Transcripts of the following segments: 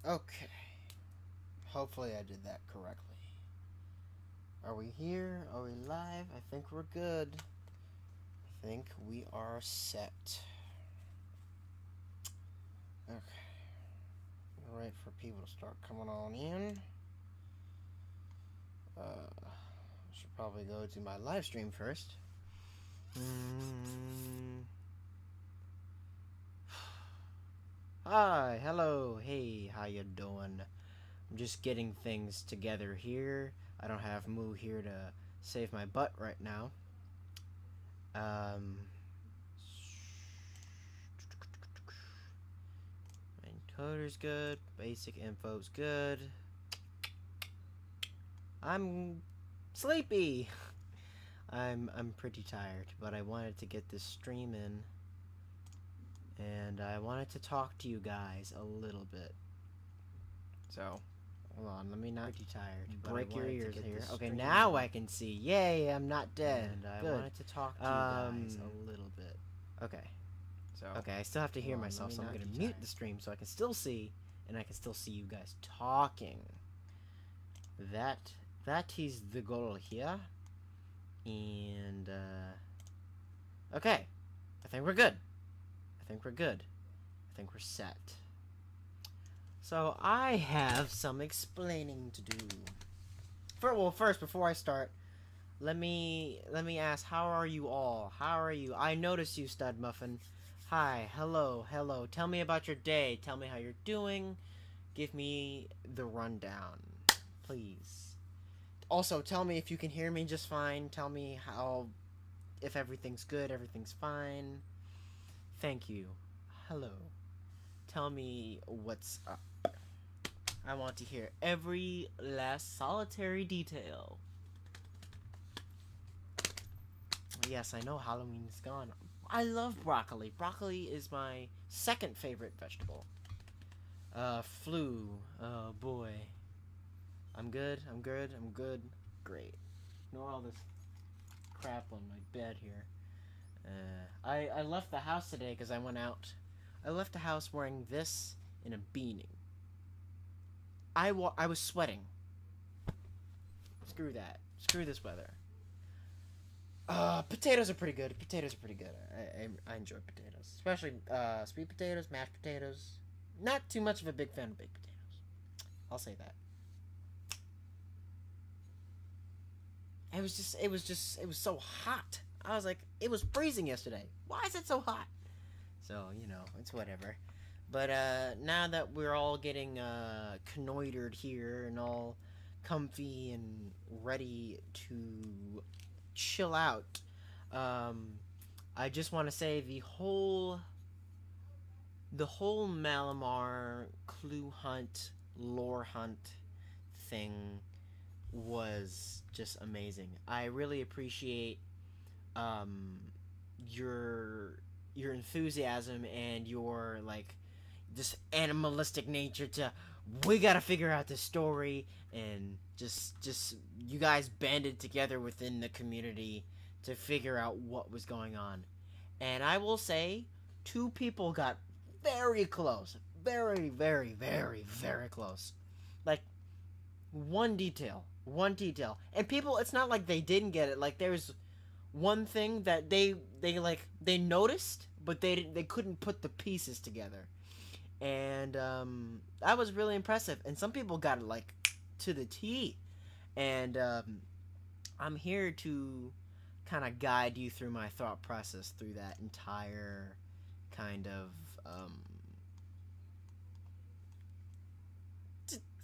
Okay. Hopefully I did that correctly. Are we here? Are we live? I think we're good. I think we are set. Okay. Wait for people to start coming on in. I should probably go to my live stream first. Hi, hello, hey, how you doing? I'm just getting things together here. I don't have Moo here to save my butt right now. Main coder's good. Basic info's good. I'm sleepy. I'm pretty tired, but I wanted to get this stream in, and I wanted to talk to you guys a little bit. So, hold on, let me not be tired. Break your ears here. Okay, now I can see. Yay, I'm not dead. And I wanted to talk to you guys a little bit. Okay. So, okay, I still have to hear myself, so I'm going to mute the stream so I can still see, and I can still see you guys talking. That is the goal here. And, okay. I think we're good. I think we're set. So, I have some explaining to do. First, before I start, let me ask, how are you all? How are you? I notice you, Stud Muffin. Hi, hello. Tell me about your day. Tell me how you're doing. Give me the rundown, please. Also, tell me if you can hear me just fine. Tell me if everything's good, everything's fine. Thank you. Hello. Tell me what's up. I want to hear every last solitary detail. Yes, I know Halloween's gone. I love broccoli. Broccoli is my second favorite vegetable. Flu. Oh, boy. I'm good. Great. Ignore all this crap on my bed here. I left the house today because I went out. I left the house wearing this and a beanie. I was sweating. Screw that. Screw this weather. Potatoes are pretty good. I enjoy potatoes. Especially, sweet potatoes, mashed potatoes. Not too much of a big fan of baked potatoes. I'll say that. It was so hot. I was like, it was freezing yesterday. Why is it so hot? So, it's whatever. But, now that we're all getting, canoidered here and all comfy and ready to chill out, I just want to say the whole Malamar clue hunt, lore hunt thing was just amazing. I really appreciate your enthusiasm and your just animalistic nature to we gotta figure out this story, and just you guys banded together within the community to figure out what was going on. And I will say, two people got very close. Very, very, very, very close. Like, one detail. And people, it's not like they didn't get it. Like, there's one thing that they noticed, but they couldn't put the pieces together. And that was really impressive. And some people got it, like, to the T. And I'm here to kind of guide you through my thought process through that entire kind of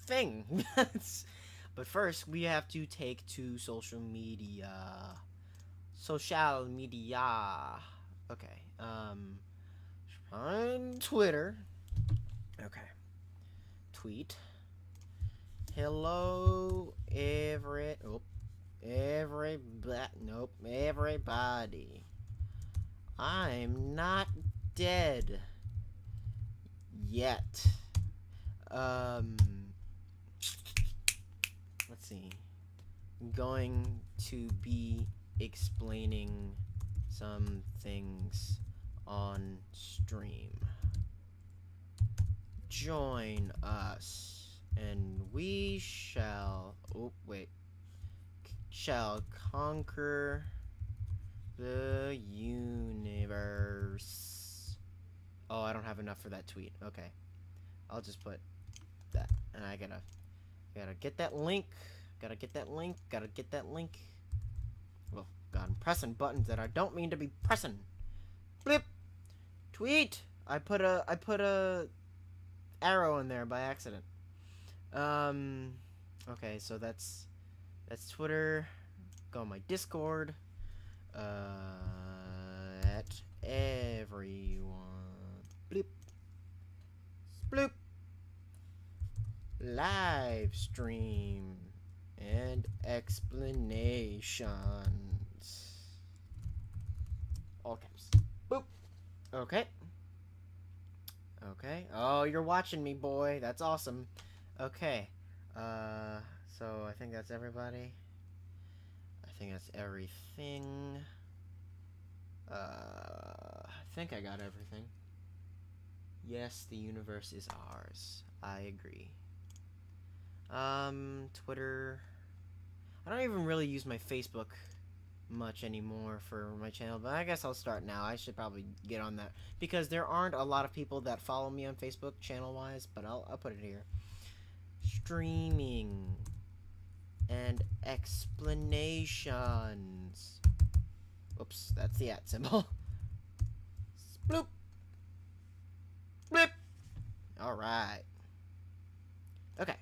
thing. But first, we have to take to social media. Okay. On Twitter. Okay. Tweet. Hello, everybody. I'm not dead yet. Let's see. I'm going to be explaining some things on stream. join us, and we shall... Oh, wait. Shall conquer the universe. Oh, I don't have enough for that tweet. Okay. I'll just put that. And I gotta get that link. Gotta get that link. Oh, God, I'm pressing buttons that I don't mean to be pressing. Blip! Tweet! I put a arrow in there by accident. Okay, so that's Twitter. Go on my Discord. At everyone. Blip. Bloop. Live stream and explanations. All caps. Boop. Okay. Okay. Oh, you're watching me, boy. That's awesome. Okay. So I think that's everybody. I think that's everything. I think I got everything. Yes, the universe is ours. I agree. Twitter. I don't even really use my Facebook much anymore for my channel, but I guess I'll start now. I should probably get on that because there aren't a lot of people that follow me on Facebook channel-wise, but I'll put it here. Streaming and explanations. Oops, that's the @ symbol. Bloop. Blip. Alright. Okay.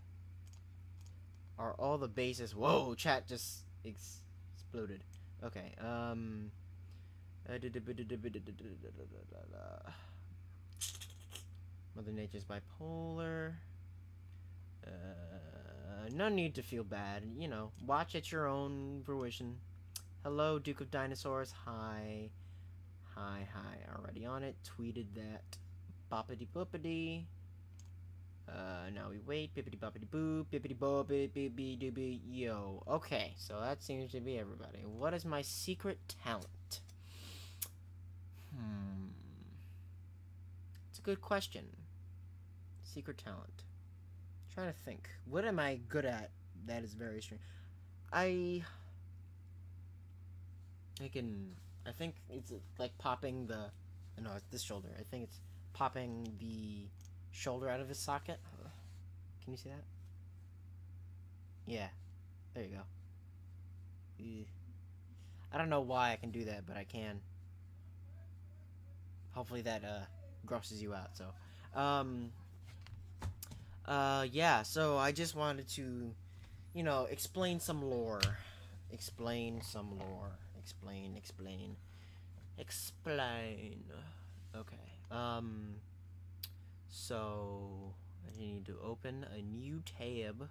Are all the bases... Whoa, chat just exploded. Okay, Mother Nature's bipolar. No need to feel bad. You know, watch at your own fruition. Hello, Duke of Dinosaurs. Hi. Already on it. Tweeted that. Boppity boopity. Now we wait. Bippity boppity boop. Bippity boppity bippity doobie. Yo. Okay, so that seems to be everybody. What is my secret talent? It's a good question. Secret talent. I'm trying to think. What am I good at? That is very strange. I think it's like popping the... No, it's this shoulder. I think it's popping the shoulder out of his socket. Can you see that? Yeah. There you go. I don't know why I can do that, but I can. Hopefully that grosses you out, so. Yeah, so I just wanted to, you know, explain some lore. Explain. Okay. So I need to open a new tab.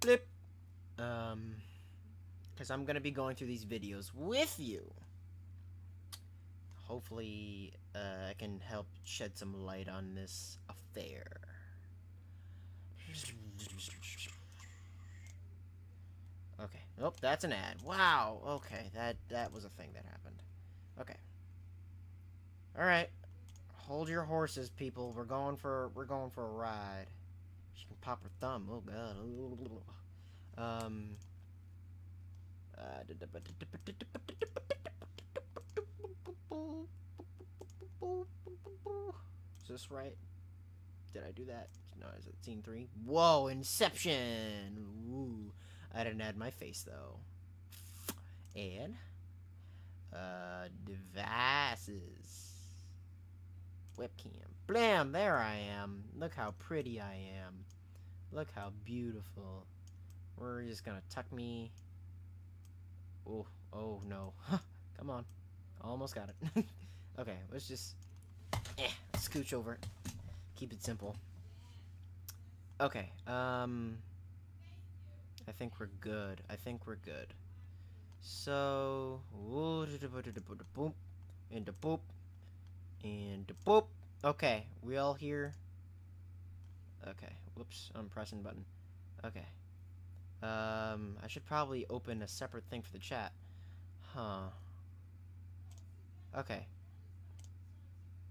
Blip. Because I'm gonna be going through these videos with you. Hopefully, I can help shed some light on this affair. Okay. Oh, that's an ad. Wow. Okay, that was a thing that happened. Okay. All right. Hold your horses, people. We're going for a ride. She can pop her thumb. Oh God. Is this right? Did I do that? No, is it scene 3? Whoa, Inception! Ooh. I didn't add my face, though. And, devices. Webcam. Blam! There I am. Look how pretty I am. Look how beautiful. We're just gonna tuck me. Oh no. Come on. Almost got it. Okay, let's just scooch over it. Keep it simple. Okay, I think we're good. So, boop, and the boop, and the boop. Okay, we all here? Okay, whoops, I'm pressing button. Okay. I should probably open a separate thing for the chat. Huh. Okay.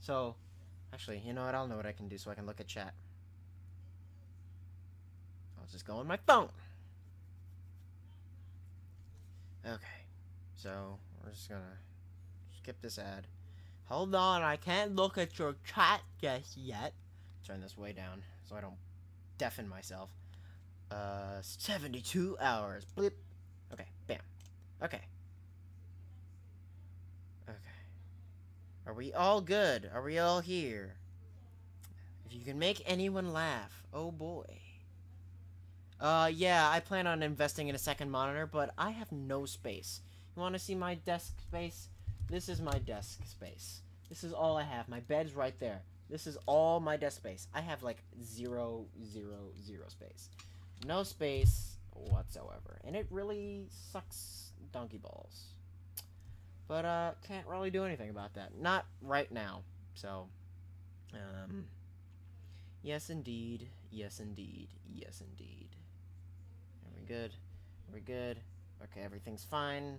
So, Actually, you know what? I'll know what I can do so I can look at chat. I'll just go on my phone. Okay. So, we're just gonna skip this ad. Hold on, I can't look at your chat just yet. Turn this way down so I don't deafen myself. 72 hours. Blip. Okay, bam. Okay. Okay. Are we all good? Are we all here? If you can make anyone laugh, oh boy. Yeah, I plan on investing in a second monitor, but I have no space. You want to see my desk space? This is my desk space. This is all I have. My bed's right there. This is all my desk space. I have like zero space. No space whatsoever. And it really sucks donkey balls. But, can't really do anything about that. Not right now. So, yes indeed. Yes indeed. Yes indeed. Are we good? Are we good? Okay, everything's fine.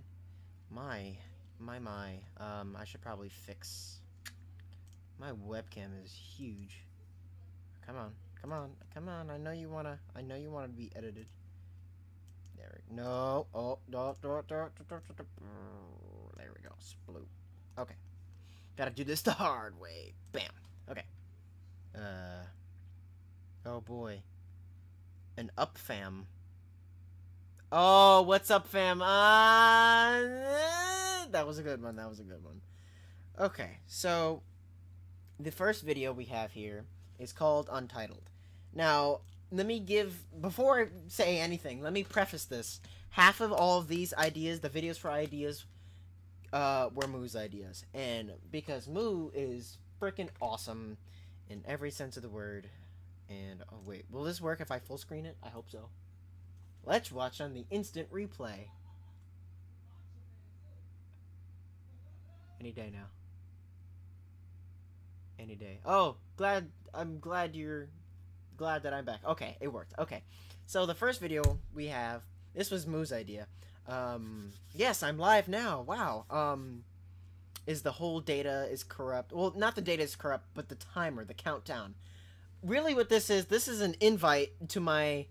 My. I should probably fix... My webcam is huge. Come on. Come on. Come on. I know you wanna be edited. There we go. No. Oh. There we go. Sploop. Okay. Gotta do this the hard way. Bam. Okay. Oh boy. An up fam. Oh, what's up, fam? That was a good one. That was a good one. Okay, so the first video we have here is called Untitled. Now, let me give, before I say anything, let me preface this. Half of all of these ideas, the videos for ideas, were Moo's ideas. And because Moo is freaking awesome in every sense of the word. And, oh wait, will this work if I full screen it? I hope so. Let's watch on the instant replay. Any day now. Any day. Oh, I'm glad that I'm back. Okay, it worked. Okay. So the first video we have, this was Moo's idea. Yes, I'm live now. Wow. Is the whole data is corrupt. Well, not the data is corrupt, but the timer, the countdown. Really what this is an invite to my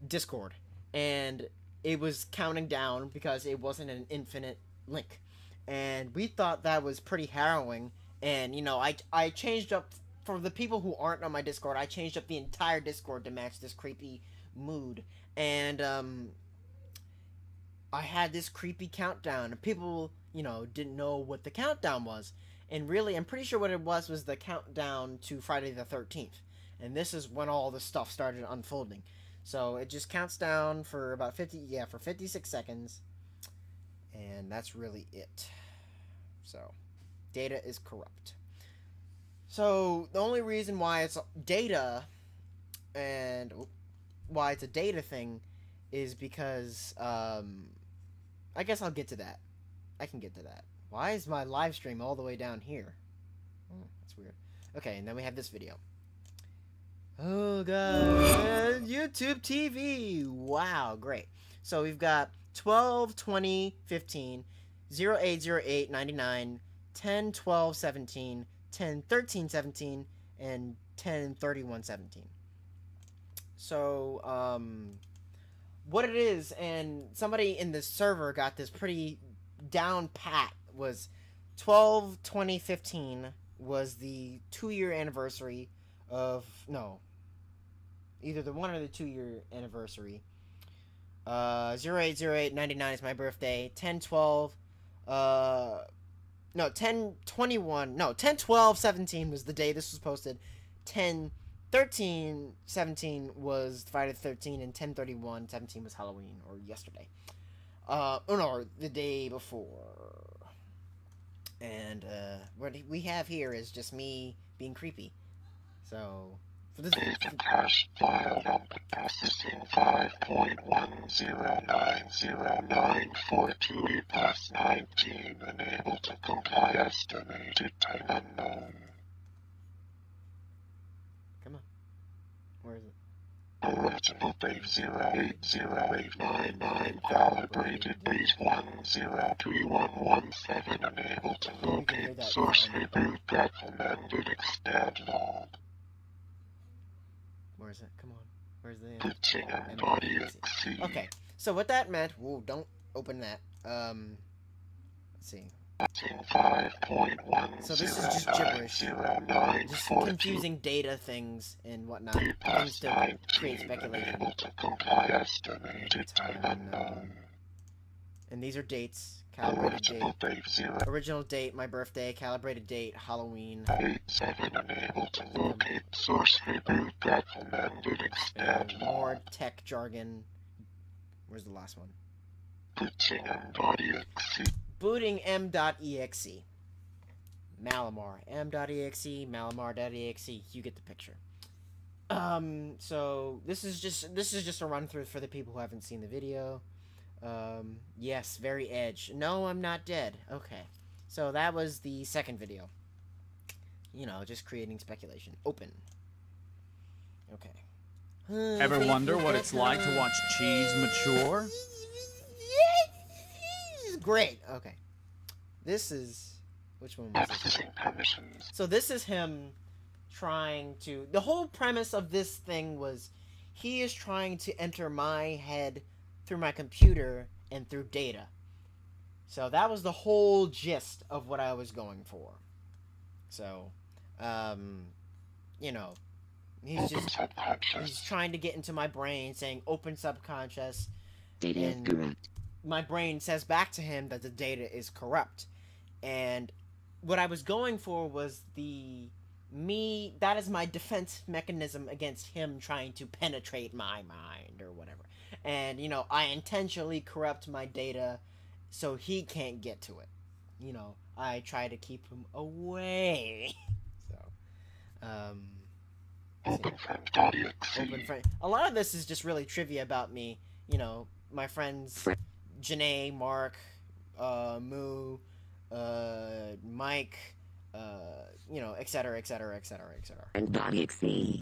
Discord. And it was counting down because it wasn't an infinite link. And we thought that was pretty harrowing. And, you know, I changed up, for the people who aren't on my Discord, I changed up the entire Discord to match this creepy mood. And, I had this creepy countdown. And people, you know, didn't know what the countdown was. And really, I'm pretty sure what it was the countdown to Friday the 13th. And this is when all the stuff started unfolding. So it just counts down for about 56 seconds. And that's really it. So, data is corrupt. So, the only reason why it's data and why it's a data thing is because, I guess I'll get to that. I can get to that. Why is my live stream all the way down here? Oh, that's weird. Okay, and then we have this video. Oh god, YouTube TV. Wow, great. So we've got 12 20 15 08 08 99 10 12 17 10 13 17 and 10 31 17. So what it is, and somebody in the server got this pretty down pat, was 12 20 15 was the 2-year anniversary of, no, either the 1 or the 2-year anniversary. 0808 99 is my birthday. 1012 no, 10 21 no, 10 12 17 was the day this was posted. 10 13 17 was Friday the 13th, and 10 31 17 was Halloween, or yesterday. No, the day before. And what we have here is just me being creepy. So, for this hash file number processing 5.1090942 past 19, unable to comply, estimated time unknown. Come on. Where is it? Original date 080899, calibrated date 103117, unable to locate source reboot, recommended extend log. Where's it? Come on. Where's the Pitching and body exceed. Okay, so what that meant... Whoa, don't open that. Let's see. 5.1. So this is just gibberish. Just confusing data things and whatnot. Things to create speculation. And these are dates. Calibrated date. Original date, my birthday. Calibrated date, Halloween. 87 unable to locate source reboot, recommended extend. More tech jargon. Where's the last one? Pitching and body exceed. Booting m.exe. Malamar. m.exe, malamar.exe. You get the picture. So this is just a run through for the people who haven't seen the video. Yes, very edge. No, I'm not dead. Okay. So that was the second video. You know, just creating speculation. Open. Okay. Ever wonder what it's like to watch cheese mature? Great. Okay. This is... Which one was this? So this is him trying to... The whole premise of this thing was he is trying to enter my head through my computer and through data. So that was the whole gist of what I was going for. So, you know, he's trying to get into my brain saying open subconscious. Data is corrupt. My brain says back to him that the data is corrupt. And what I was going for was that is my defense mechanism against him trying to penetrate my mind or whatever. And, you know, I intentionally corrupt my data so he can't get to it. You know, I try to keep him away. So, Open friend. A lot of this is just really trivia about me. You know, my friends Janae, Mark, Moo, Mike, you know, etc., etc., etc., etc. And .exe.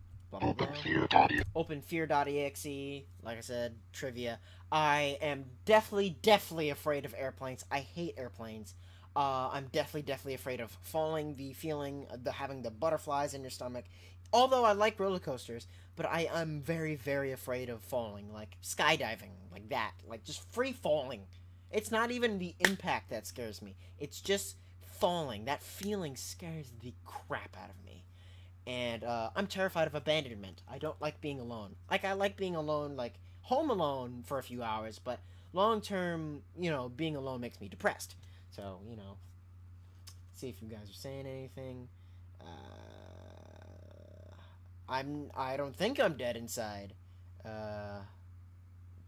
OpenFear.exe, like I said, trivia. I am definitely afraid of airplanes. I hate airplanes. I'm definitely afraid of falling, the feeling, having the butterflies in your stomach. Although I like roller coasters, but I am very afraid of falling, like skydiving, like that, like just free falling. It's not even the impact that scares me. It's just falling. That feeling scares the crap out of me. And I'm terrified of abandonment. I don't like being alone. Like, I like being alone, like, home alone for a few hours, but long term, you know, being alone makes me depressed. So, you know, see if you guys are saying anything. I don't think I'm dead inside.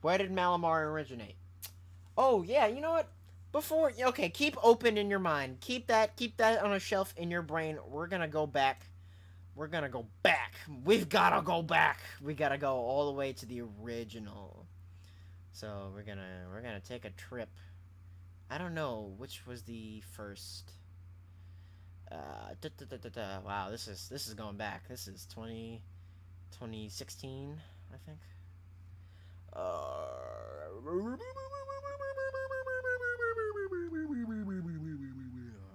Where did Malamar originate? Oh, yeah, you know what? Okay, keep open in your mind. Keep that on a shelf in your brain. We're gonna go back. We've gotta go back. We gotta go all the way to the original. So we're gonna take a trip. I don't know which was the first. Wow, this is going back. This is 2016, I think.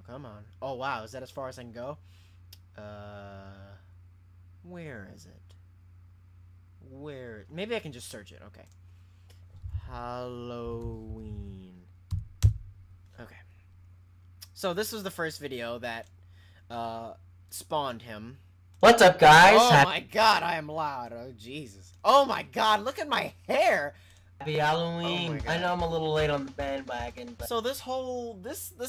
Come on. Oh wow, is that as far as I can go? Where is it? Maybe I can just search it. Okay. Halloween. Okay. So this was the first video that spawned him. What's up, guys? Oh my god, I am loud. Oh Jesus. Oh my god, look at my hair. Happy Halloween. Oh my God. I know I'm a little late on the bandwagon, but So this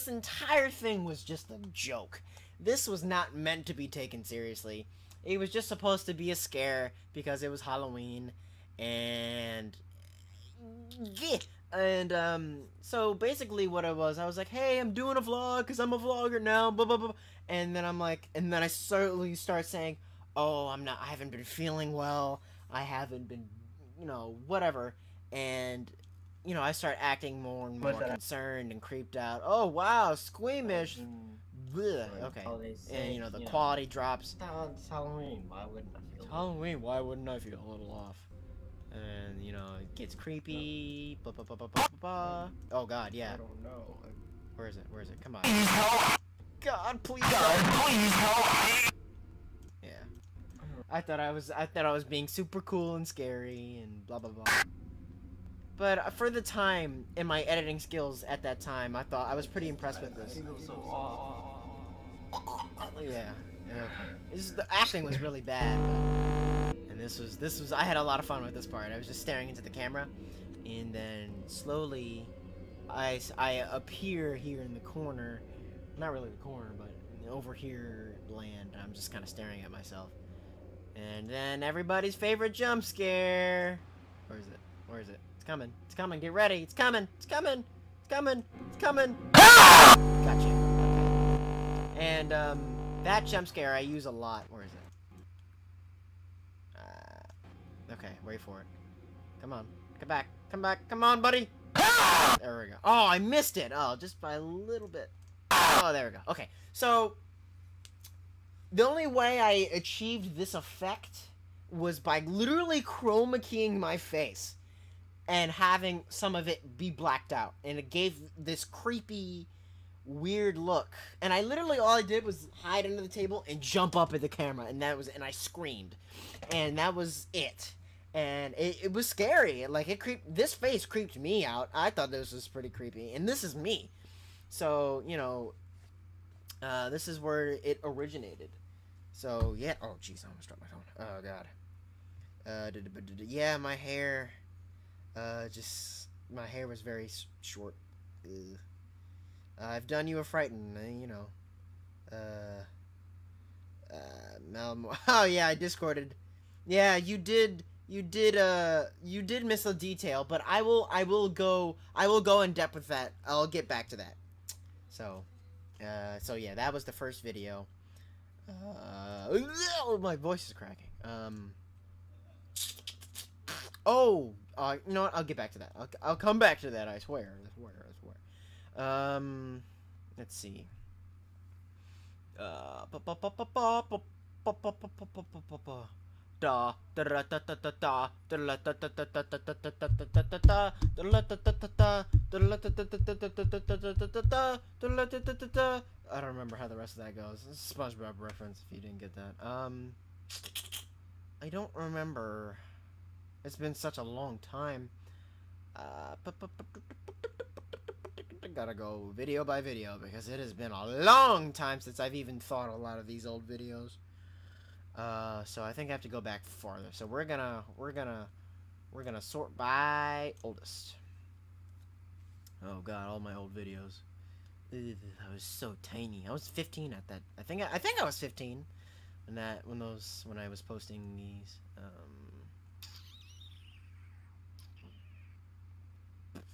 entire thing was just a joke. This was not meant to be taken seriously. It was just supposed to be a scare because it was Halloween, and so basically what it was, I was like, hey, I'm doing a vlog because I'm a vlogger now, blah blah blah, and then I slowly start saying, oh, I haven't been feeling well, I haven't been, you know, whatever, and you know, I start acting more and more concerned and creeped out. Oh wow, squeamish. Blech. Okay, and you know the quality drops. it's Halloween. Why wouldn't I feel? Halloween, why wouldn't I feel a little off? And, you know, it gets creepy. Blah, blah, blah, blah, blah, blah. Oh, God, yeah. I don't know. Where is it? Where is it? Come on. God, please help me. Yeah. I thought I was being super cool and scary and blah, blah, blah. But for the time, in my editing skills at that time, I thought I was pretty impressed with this. Yeah. The acting was really bad. And this was I had a lot of fun with this part. I was just staring into the camera, and then slowly I appear here in the corner, not really the corner, but over here land. I'm just kind of staring at myself. And then everybody's favorite jump scare. Where is it? Where is it? It's coming. It's coming. Get ready. It's coming. It's coming. It's coming. It's coming. Gotcha. Okay. And that jump scare I use a lot. Where is it? Okay, wait for it. Come on. Come back. Come back. Come on, buddy. There we go. Oh, I missed it. Oh, just by a little bit. Oh, there we go. Okay, so the only way I achieved this effect was by literally chroma keying my face and having some of it be blacked out. And it gave this creepy, weird look. And I literally, all I did was hide under the table and jump up at the camera. And I screamed. And that was it. And it was scary. Like, this face creeped me out. I thought this was pretty creepy. And this is me. So, you know, this is where it originated. So, yeah. Oh, jeez, I almost dropped my phone. Oh, God. Yeah, my hair. My hair was very short. I've done you a frighten, you know. Oh, yeah, I discorded. Yeah, you did miss a detail, but I will go in depth with that. I'll get back to that. So yeah, that was the first video. My voice is cracking. You know what? I'll get back to that. I'll come back to that. I swear. Let's see. I don't remember how the rest of that goes. It's a SpongeBob reference if you didn't get that. I don't remember. It's been such a long time. Gotta go video by video because it has been a long time since I've even thought a lot of these old videos. So I think I have to go back farther. So we're gonna sort by oldest. Oh God, all my old videos. Ugh, I was so tiny. I was 15 at that. I think I was 15 when I was posting these.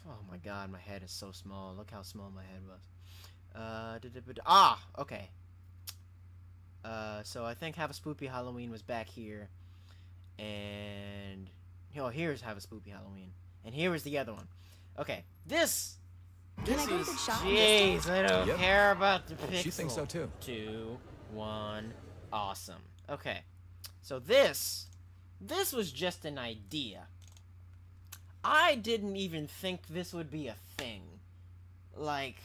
Oh my God, my head is so small. Look how small my head was. Okay. So I think Have a Spoopy Halloween was back here, and here's Have a Spoopy Halloween, and here was the other one. Okay, this is jeez, I don't care about the pixel. She thinks so too. 2, 1, awesome. Okay, so this was just an idea. I didn't even think this would be a thing. Like,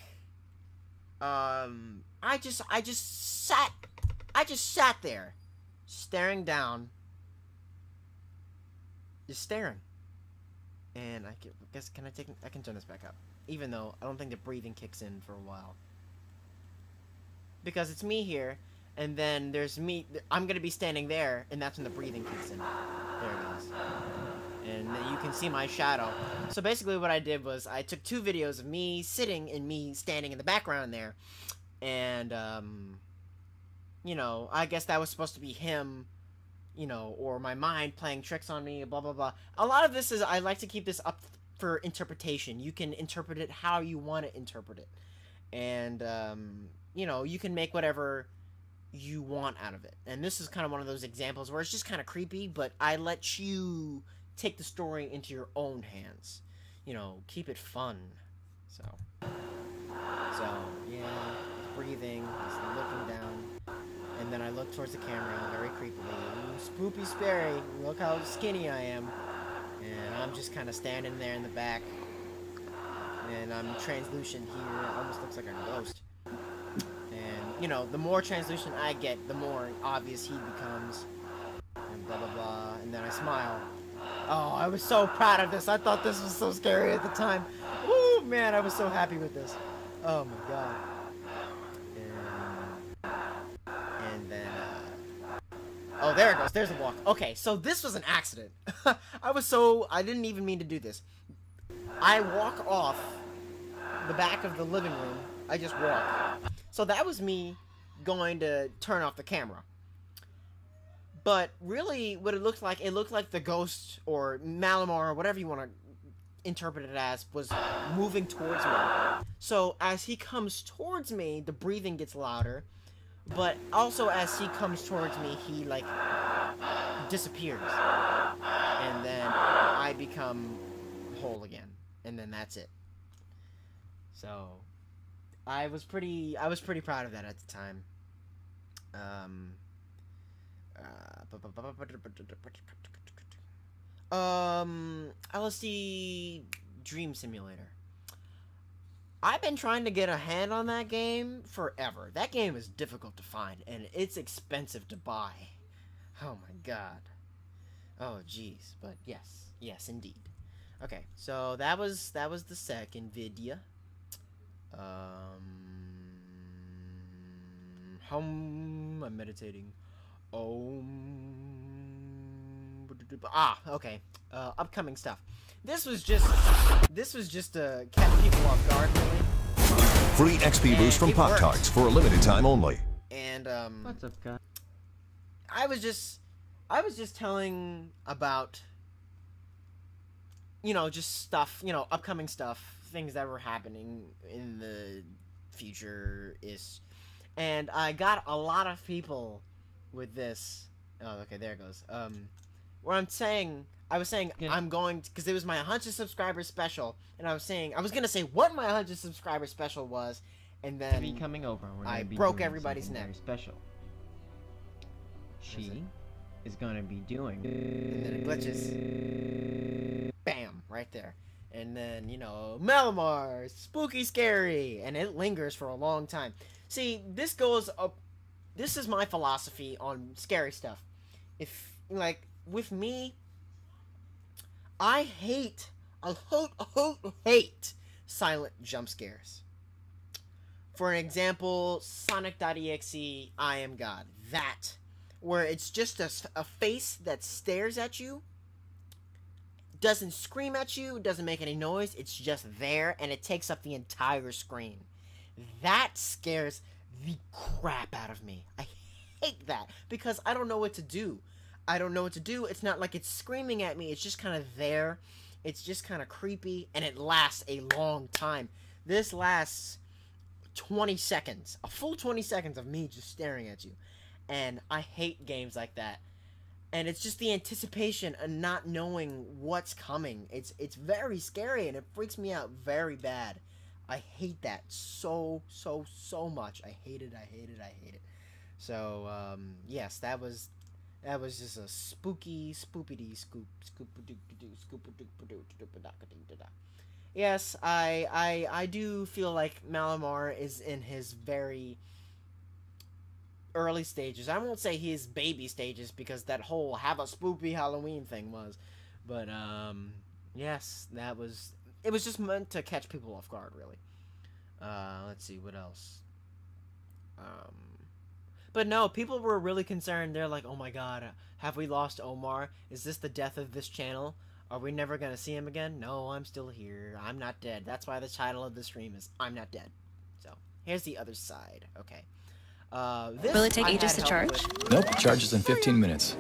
I just sat there, staring down, just staring. And I can turn this back up, even though I don't think the breathing kicks in for a while. Because it's me here, and then there's me. I'm gonna be standing there, and that's when the breathing kicks in. There it goes. And you can see my shadow. So basically what I did was I took 2 videos of me sitting and me standing in the background there. And, you know, I guess that was supposed to be him, you know, or my mind playing tricks on me, blah, blah, blah. A lot of this is, I like to keep this up for interpretation. You can interpret it how you want to interpret it. And, you know, you can make whatever you want out of it. And this is kind of one of those examples where it's just kind of creepy, but I let you take the story into your own hands. You know, keep it fun. So yeah, breathing, just looking down, and then I look towards the camera very creepily. Spoopy Sperry, look how skinny I am. And I'm just kind of standing there in the back. And I'm translucent here. It almost looks like a ghost. And, you know, the more translucent I get, the more obvious he becomes. And blah, blah, blah. And then I smile. Oh, I was so proud of this. I thought this was so scary at the time. Woo, man, I was so happy with this. Oh, my God. And then, oh, there it goes. There's a walk. Okay, so this was an accident. I didn't even mean to do this. I walk off the back of the living room. I just walk. So that was me going to turn off the camera. But really, what it looked like the ghost or Malamar or whatever you want to interpret it as was moving towards me. So as he comes towards me, the breathing gets louder. But also as he comes towards me, he like disappears. And then I become whole again. And then that's it. So I was pretty proud of that at the time. LSD Dream Simulator. I've been trying to get a hand on that game forever. That game is difficult to find, and it's expensive to buy. Oh my god. Oh jeez, but yes indeed. Okay, so that was the second video. I'm meditating. Okay. Upcoming stuff. This was just to catch people off guard, really. Free XP boost from Pop-Tarts for a limited time only. And What's up, guys? I was just telling about, you know, just stuff, you know, upcoming stuff, things that were happening in the future is, and I got a lot of people with this. Oh, okay, there it goes. Where I was saying yeah. I'm going because it was my 100 subscriber special, and I was gonna say what my 100 subscriber special was, and then me coming over. I broke everybody's neck. Very special. She is gonna be doing. And then it glitches. Bam! Right there. And then, you know, Malamar, spooky, scary, and it lingers for a long time. See, this goes up. This is my philosophy on scary stuff. If, like, with me, I hate silent jump scares. For an example, Sonic.exe, I Am God. That. Where it's just a face that stares at you, doesn't scream at you, doesn't make any noise, it's just there, and it takes up the entire screen. That scares the crap out of me. I hate that, because I don't know what to do. It's not like it's screaming at me, it's just kind of there. It's just kind of creepy, and it lasts a long time. This lasts 20 seconds. A full 20 seconds of me just staring at you. And I hate games like that. And it's just the anticipation and not knowing what's coming. It's very scary, and it freaks me out very bad. I hate that so much. I hate it. So, yes, that was just a spooky spoopity scoop. Yes, I do feel like Malamar is in his very early stages. I won't say his baby stages, because that whole have a spoopy Halloween thing was. But, yes, it was just meant to catch people off guard, really. Let's see, what else? But no, people were really concerned. They're like, oh my god, have we lost Omar? Is this the death of this channel? Are we never gonna see him again? No, I'm still here. I'm not dead. That's why the title of the stream is I'm Not Dead. So, here's the other side. Okay. Will it take ages to charge? Nope, charges in 15 minutes.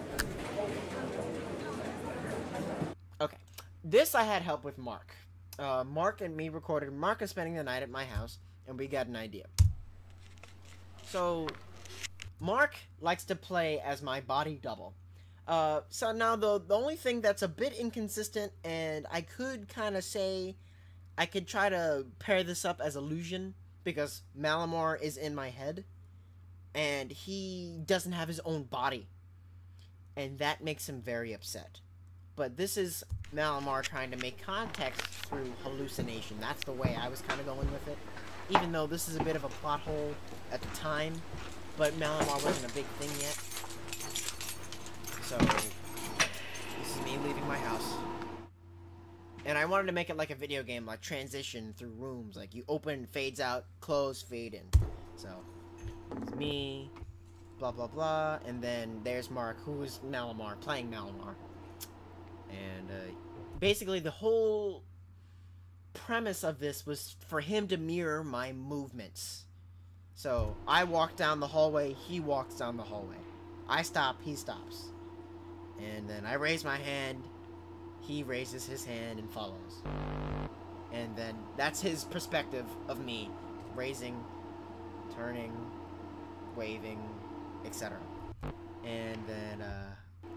Okay. This I had help with Mark. Mark and me recorded. Mark is spending the night at my house, and we got an idea. So, Mark likes to play as my body double. So now the only thing that's a bit inconsistent, and I could kind of say, I could try to pair this up as illusion, because Malamar is in my head, and he doesn't have his own body, and that makes him very upset. But this is Malamar trying to make context through hallucination. That's the way I was kind of going with it. Even though this is a bit of a plot hole at the time, but Malamar wasn't a big thing yet. So, this is me leaving my house. And I wanted to make it like a video game, like transition through rooms. Like you open, fades out, close, fade in. So, it's me, blah blah blah, and then there's Mark, who is Malamar, playing Malamar. And basically the whole premise of this was for him to mirror my movements. So I walk down the hallway, he walks down the hallway. I stop, he stops. And then I raise my hand, he raises his hand and follows. And then that's his perspective of me, raising, turning, waving, etc. And then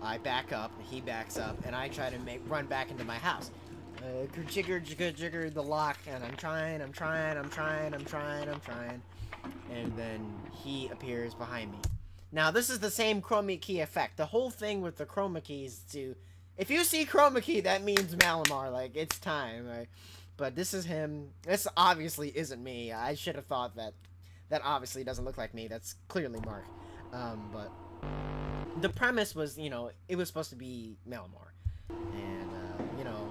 I back up, he backs up, and I try to run back into my house. Jigger the lock, and I'm trying. And then he appears behind me. Now, this is the same chroma key effect. The whole thing with the chroma key is to... If you see chroma key, that means Malamar. Like, it's time. Right? But this is him. This obviously isn't me. I should have thought that. That obviously doesn't look like me. That's clearly Mark. But... The premise was, you know, it was supposed to be Malamar. And, you know...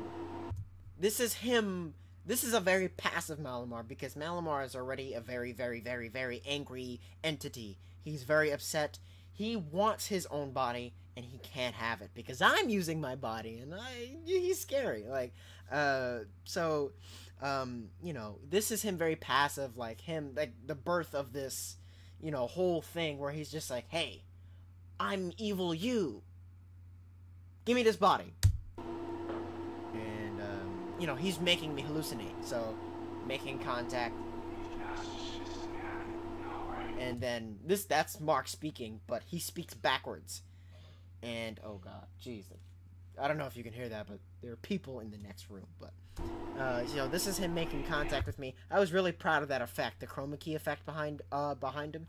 This is him... This is a very passive Malamar, because Malamar is already a very, very, very, very angry entity. He's very upset. He wants his own body, and he can't have it, because I'm using my body, and he's scary. Like, you know, this is him very passive, like the birth of this, you know, whole thing, where he's just like, hey, I'm evil you. Give me this body. You know, he's making me hallucinate, so making contact. And then that's Mark speaking, but he speaks backwards. And oh god, jeez. I don't know if you can hear that, but there are people in the next room, but you know, this is him making contact with me. I was really proud of that effect, the chroma key effect behind him.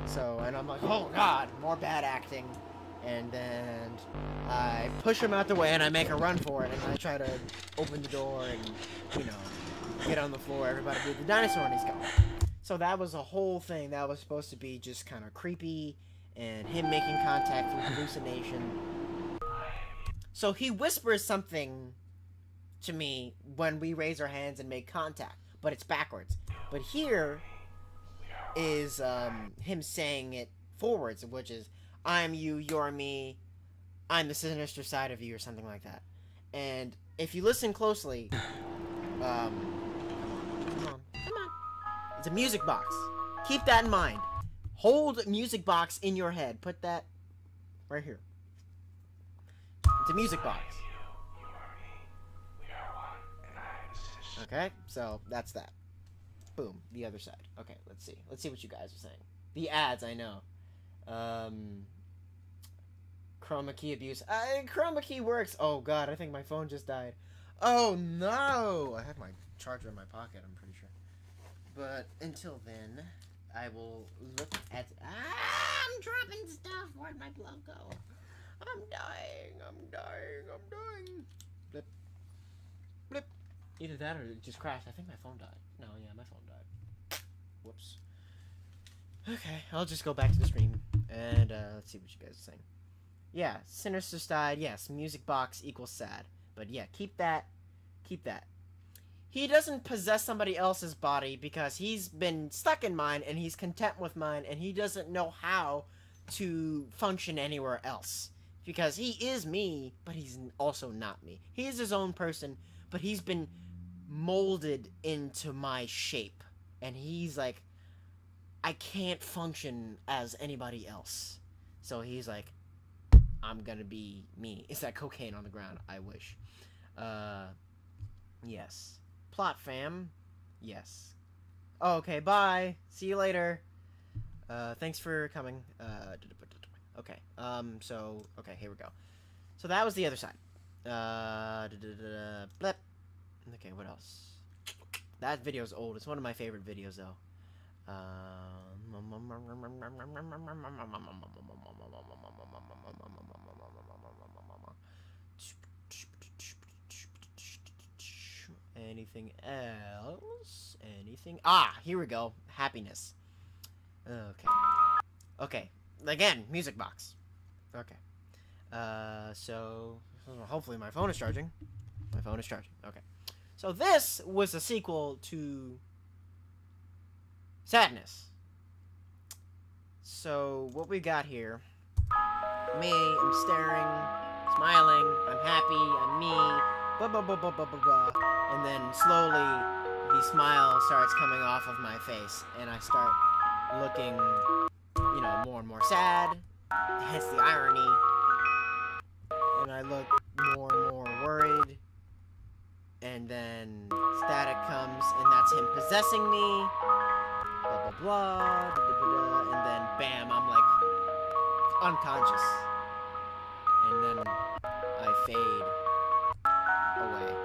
So, and I'm like, oh god, more bad acting. And then I push him out the way and I make a run for it, and I try to open the door and, you know, get on the floor, everybody do the dinosaur, and he's gone. So that was a whole thing that was supposed to be just kind of creepy, and him making contact through hallucination. So he whispers something to me when we raise our hands and make contact, but it's backwards. But here is him saying it forwards, which is, I'm you, you're me, I'm the sinister side of you, or something like that. And if you listen closely, come on. It's a music box. Keep that in mind. Hold music box in your head. Put that right here. It's a music box. Okay, so that's that. Boom, the other side. Okay, let's see. Let's see what you guys are saying. The ads, I know. Chroma key abuse. Chroma key works. Oh god, I think my phone just died. Oh no! I had my charger in my pocket, I'm pretty sure. But until then, I will look at... I'm dropping stuff. Where'd my glove go? I'm dying. Blip. Blip. Either that or it just crashed. I think my phone died. No, yeah, my phone died. Whoops. Okay, I'll just go back to the stream, and let's see what you guys are saying. Yeah, sinister side, yes, music box equals sad. But yeah, keep that. He doesn't possess somebody else's body because he's been stuck in mine, and he's content with mine, and he doesn't know how to function anywhere else. Because he is me, but he's also not me. He is his own person, but he's been molded into my shape. And he's like, I can't function as anybody else. So he's like, I'm gonna be me. Is that cocaine on the ground? I wish. Yes. Plot fam. Yes. Oh, okay, bye. See you later. Thanks for coming. Okay. Okay, here we go. So that was the other side. Blip. Okay, what else? That video's old. It's one of my favorite videos, though. Anything else? Anything? Ah, here we go. Happiness. Okay. Okay. Again, music box. Okay. So hopefully my phone is charging. My phone is charging. Okay. So this was a sequel to Sadness. So what we got here? Me, I'm staring, smiling, I'm happy, I'm me, blah blah blah blah blah blah blah. And then slowly the smile starts coming off of my face, and I start looking, you know, more and more sad. Hence the irony. And I look more and more worried. And then static comes, and that's him possessing me. Blah blah blah. Da, da, da, da, and then bam, I'm like unconscious. And then I fade away.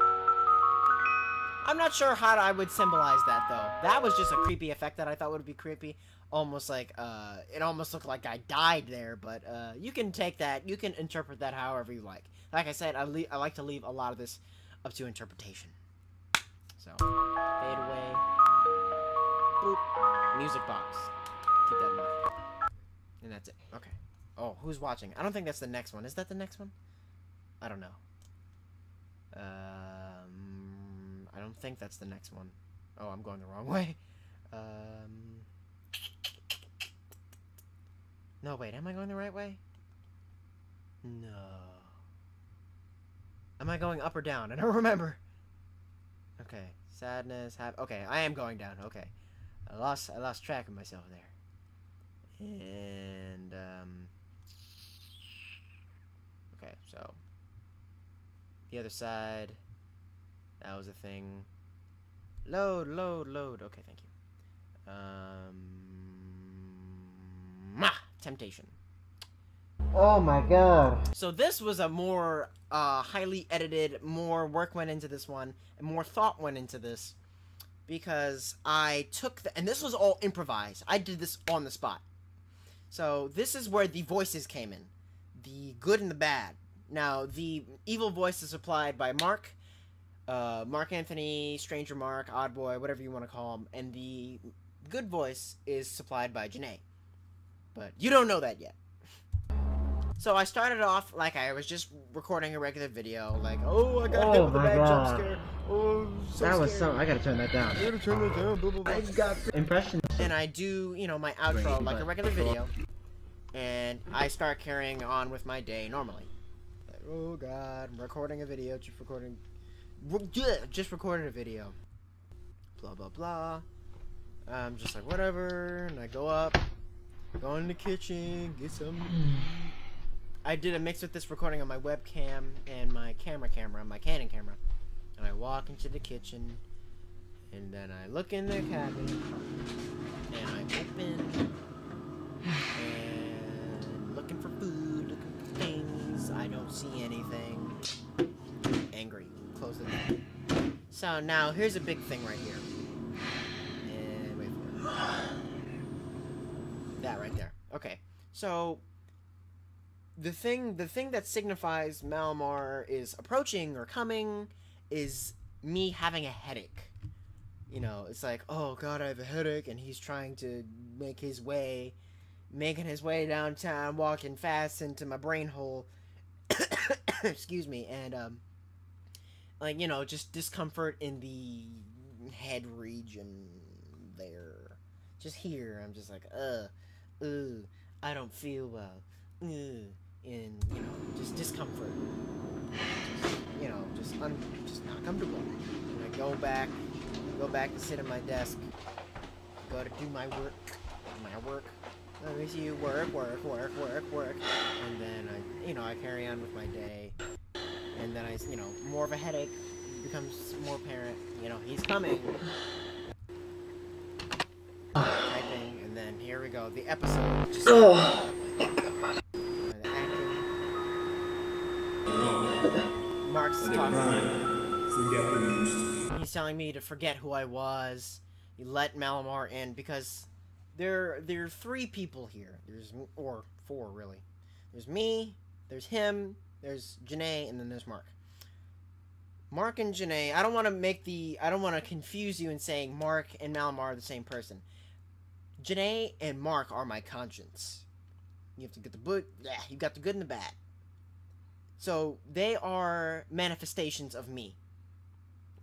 I'm not sure how I would symbolize that though. That was just a creepy effect that I thought would be creepy. Almost like, it almost looked like I died there, but you can take that, you can interpret that however you like. Like I said, I like to leave a lot of this up to interpretation. So, fade away. Boop. Music box. Keep that in mind. And that's it. Okay. Oh, who's watching? I don't think that's the next one. Is that the next one? I don't know. I don't think that's the next one. Oh, I'm going the wrong way. No, wait, am I going the right way? No. Am I going up or down? I don't remember. Okay, sadness, okay, I am going down, okay. I lost track of myself there. And, okay, so, the other side, that was a thing. Load, okay, thank you. Temptation. Oh my god. So this was a more highly edited, more work went into this one, and more thought went into this, because I took and this was all improvised. I did this on the spot. So this is where the voices came in, the good and the bad. Now the evil voice is supplied by Mark Anthony, Stranger Mark, Odd Boy, whatever you want to call him, and the good voice is supplied by Janae. But you don't know that yet. So I started off like I was just recording a regular video, like, oh, I got hit with a bad jump scare. Oh, so that was scary. so. I gotta turn that down. I gotta turn that down. Blah, blah, blah. I got impressions. And I do, you know, my outro like a regular video, and I start carrying on with my day normally. Like, oh God, I'm recording a video, just recorded a video. Blah blah blah. I'm just like whatever, and I go up, go in the kitchen, get some. I did a mix with this recording on my webcam and my camera, my Canon camera. And I walk into the kitchen, and then I look in the cabinet, and I open, and looking for food, looking for things. I don't see anything. Angry. Close the door. So now here's a big thing right here. And wait for it. That right there. Okay. So the thing that signifies Malamar is approaching or coming is me having a headache. You know, it's like, oh God, I have a headache, and he's trying to making his way downtown, walking fast into my brain hole. Excuse me, and like, you know, just discomfort in the head region there. Just here, I'm just like, I don't feel well. And, you know, just discomfort. Just, you know, just not comfortable. And I go back to sit at my desk, go to do my work. Let me see you work. And then I carry on with my day. And then more of a headache becomes more apparent. You know, he's coming. Typing, and then here we go. The episode. Just Mark's talking. He's telling me to forget who I was. You let Malamar in because there are three people here. Or four really. There's me. There's him. There's Janae, and then there's Mark. Mark and Janae, I don't want to confuse you in saying Mark and Malamar are the same person. Janae and Mark are my conscience. You have to get the good, you got the good and the bad. So, they are manifestations of me.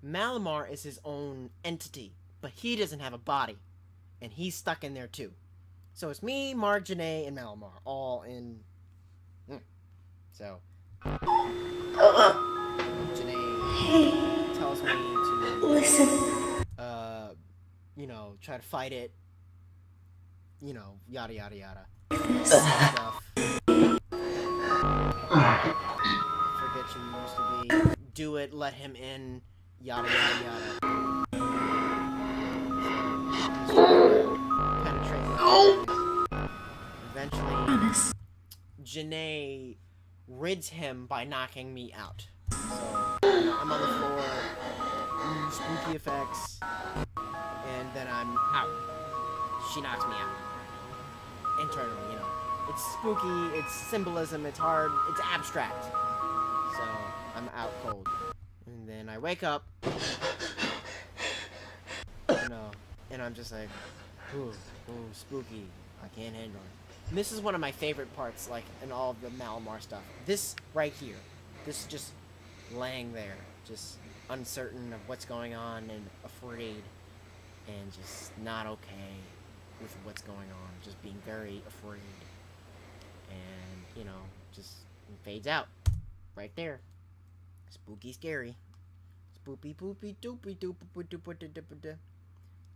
Malamar is his own entity, but he doesn't have a body, and he's stuck in there too. So it's me, Mark, Janae, and Malamar, all in... So... Janae tells me to... Listen. You know, try to fight it. You know, yada yada yada. Stuff. Forget you used to be. Do it, let him in. Yada yada yada. Penetrate him. Eventually, Janae rids him by knocking me out. So, I'm on the floor, spooky effects, and then I'm out. She knocks me out. Internally, you know. It's spooky, it's symbolism, it's hard, it's abstract. So, I'm out cold. And then I wake up, you know, and I'm just like, ooh, spooky. I can't handle it. And this is one of my favorite parts, like, in all of the Malamar stuff. This right here. This just laying there, just uncertain of what's going on and afraid and just not okay with what's going on. Just being very afraid. And, you know, just fades out. Right there. Spooky, scary. Spoopy, poopy, doopy, doopy, doopy, doopy.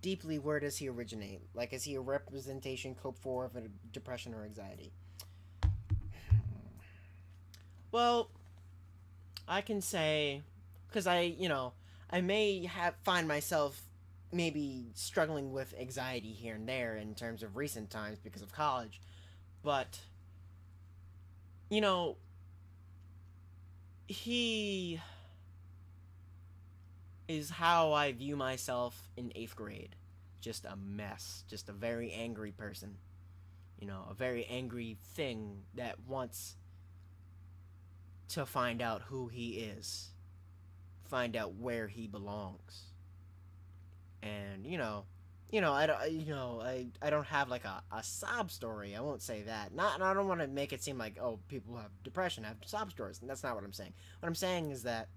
Deeply, where does he originate? Like, is he a representation cope for of a depression or anxiety? Well, I can say, because I may find myself maybe struggling with anxiety here and there in terms of recent times because of college, but, you know, he is how I view myself in 8th grade. Just a mess. Just a very angry person. You know, a very angry thing that wants to find out who he is. Find out where he belongs. And, I don't have like a sob story. I won't say that. And I don't want to make it seem like, oh, people who have depression have sob stories. And that's not what I'm saying. What I'm saying is that,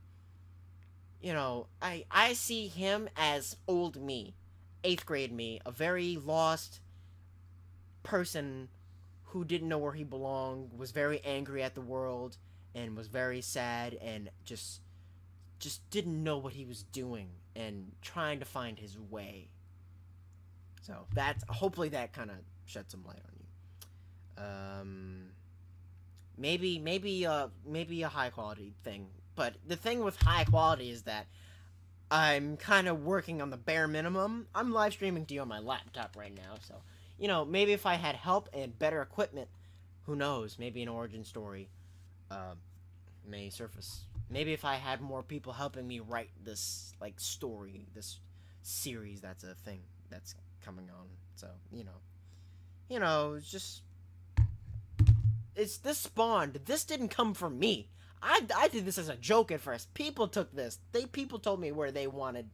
you know, I see him as old me, 8th grade me, a very lost person who didn't know where he belonged, was very angry at the world, and was very sad, and just didn't know what he was doing, and trying to find his way. So hopefully that kind of shed some light on you. Maybe a high quality thing. But the thing with high quality is that I'm kind of working on the bare minimum. I'm live streaming to you on my laptop right now, so, you know, maybe if I had help and better equipment, who knows, maybe an origin story may surface. Maybe if I had more people helping me write this, like, story, this series, that's a thing that's coming on. So, you know, it's just, this spawned. This didn't come from me. I did this as a joke at first. People took this. People told me where they wanted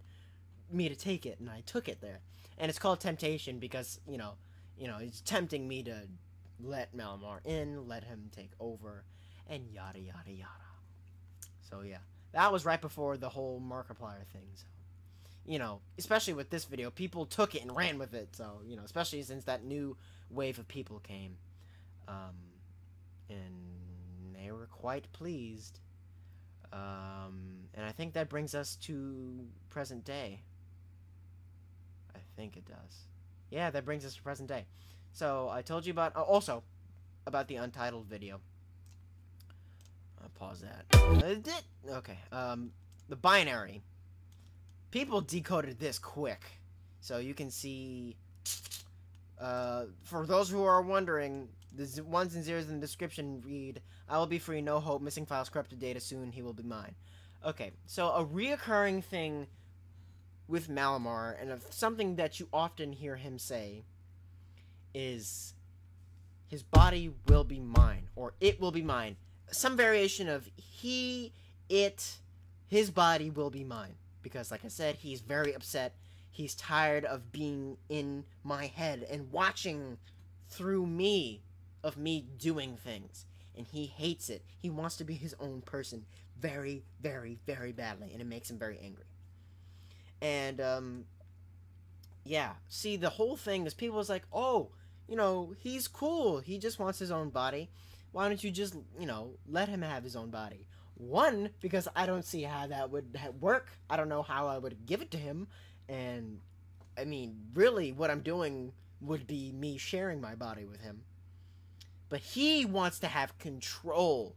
me to take it, and I took it there. And it's called temptation because, you know, it's tempting me to let Malamar in, let him take over, and yada, yada, yada. So, yeah. That was right before the whole Markiplier thing, so, you know, especially with this video, people took it and ran with it, so, you know, especially since that new wave of people came. And they were quite pleased. And I think that brings us to present day. I think it does. Yeah, that brings us to present day. So, I told you about, also, about the Untitled video. I'll pause that. Okay, the binary. People decoded this quick. So, you can see, for those who are wondering, the ones and zeros in the description read, I will be free, no hope, missing files, corrupted data, soon he will be mine. Okay, so a reoccurring thing with Malamar, and something that you often hear him say, is his body will be mine, or it will be mine. Some variation of he, it, his body will be mine. Because, like I said, he's very upset. He's tired of being in my head and watching through me of me doing things. And he hates it. He wants to be his own person very, very, very badly. And it makes him very angry. And, yeah. See, the whole thing is people was like, oh, you know, he's cool. He just wants his own body. Why don't you just, you know, let him have his own body? One, because I don't see how that would work. I don't know how I would give it to him. And, I mean, really, what I'm doing would be me sharing my body with him. But he wants to have control.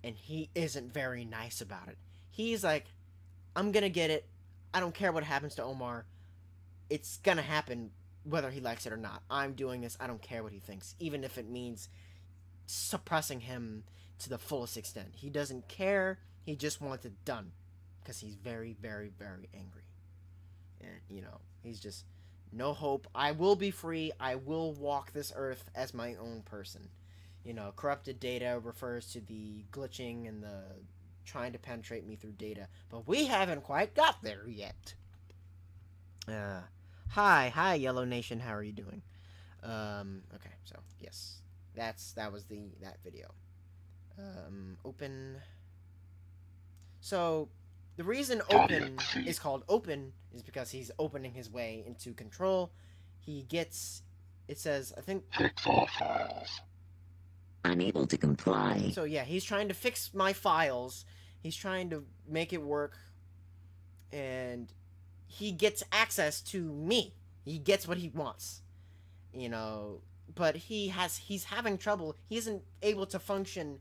And he isn't very nice about it. He's like, I'm gonna get it. I don't care what happens to Omar. It's gonna happen whether he likes it or not. I'm doing this. I don't care what he thinks. Even if it means suppressing him to the fullest extent. He doesn't care. He just wants it done. Because he's very, very, very angry. And, you know, he's just, no hope. I will be free. I will walk this earth as my own person. You know, corrupted data refers to the glitching and the trying to penetrate me through data. But we haven't quite got there yet. Hi, Yellow Nation. How are you doing? Okay, so, yes. That was that video. Open. So, the reason open is called open is because he's opening his way into control. He gets, it says, I think, Fix all files. Unable to comply. So yeah, he's trying to fix my files. He's trying to make it work. And he gets access to me. He gets what he wants. You know, but he's having trouble. He isn't able to function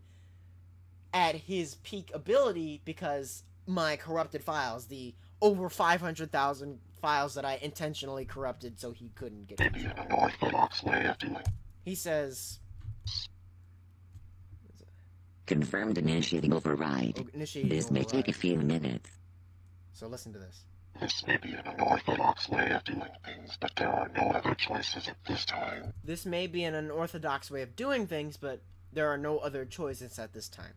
at his peak ability because my corrupted files, the over 500,000 files that I intentionally corrupted so he couldn't get Maybe an unorthodox way of doing. He says, Confirmed initiating override. This may take a few minutes. So listen to this. This may be an unorthodox way of doing things, but there are no other choices at this time. This may be an unorthodox way of doing things, but there are no other choices at this time.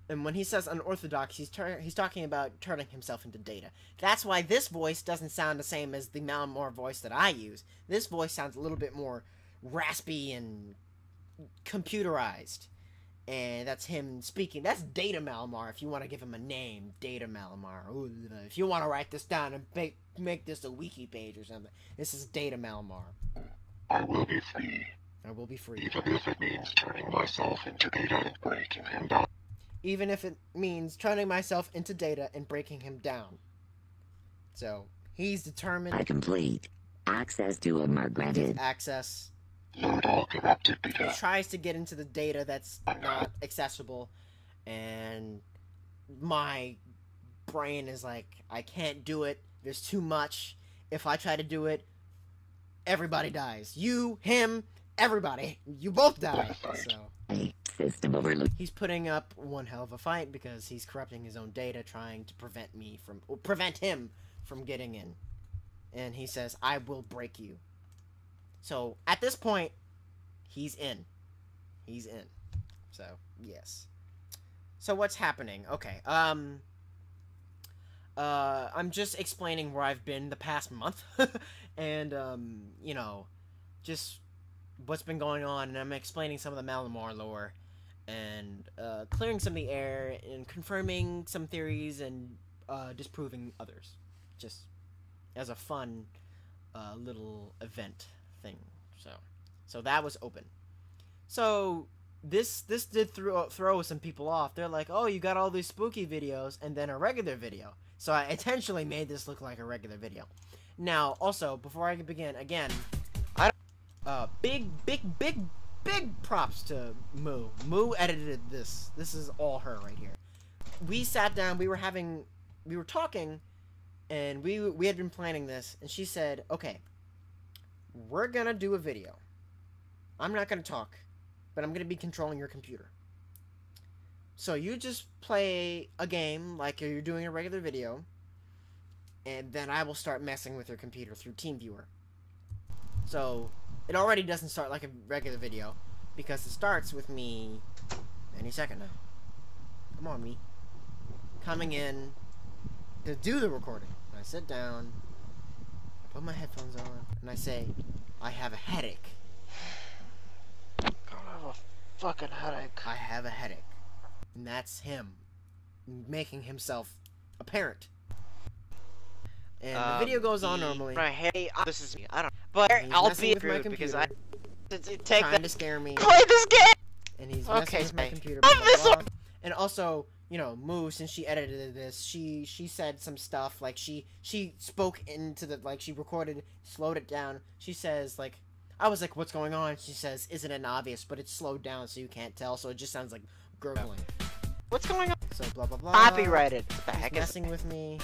And when he says unorthodox, he's talking about turning himself into data. That's why this voice doesn't sound the same as the Malamar voice that I use. This voice sounds a little bit more raspy and computerized. And that's him speaking. That's Data Malamar, if you want to give him a name. Data Malamar. Ooh, if you want to write this down and make this a wiki page or something. This is Data Malamar. I will be free. I will be free. Even if it means turning myself into data and breaking him down. Even if it means turning myself into data and breaking him down. So, he's determined. I complete. Access to Omar granted. Access. Load all corrupted He data. tries to get into the data that's not accessible, and my brain is like, I can't do it. There's too much. If I try to do it, everybody dies. You, him, everybody. You both die. So System overload. he's putting up one hell of a fight because he's corrupting his own data, trying to prevent him from getting in. And he says, I will break you. So, at this point, he's in. He's in. So, yes. So, what's happening? Okay, I'm just explaining where I've been the past month. And, you know, just what's been going on. And I'm explaining some of the Malamar lore. And, clearing some of the air. And confirming some theories and, disproving others. Just as a fun, little event thing. So that was open. So this did throw some people off. They're like, oh, you got all these spooky videos and then a regular video. So I intentionally made this look like a regular video. Now, also, before I begin, again, big props to Moo. Moo edited this. This is all her right here. We sat down, we were talking, and we had been planning this, and she said, okay, we're gonna do a video. I'm not gonna talk, but I'm gonna be controlling your computer. So you just play a game like you're doing a regular video, and then I will start messing with your computer through TeamViewer. So it already doesn't start like a regular video, because it starts with me any second now. Come on, me. Coming in, to do the recording. And I sit down, I put my headphones on, and I say, I have a headache. God, I have a fucking headache. I have a headache. And that's him making himself apparent. And the video goes on normally. Hey, this is me. I don't. But He's I'll messing be with my rude because I computer, take trying that to scare me. play this game. And he's messing with my computer. I Blah, blah, miss blah. him. And also, you know, Moo, since she edited this, she said some stuff, like, she spoke into the, like, she recorded, slowed it down. She says, like, I was like, what's going on? She says, isn't it obvious, but it's slowed down so you can't tell, so it just sounds like gurgling. What's going on? So, blah, blah, blah. Copyrighted. What the He's heck is messing with me.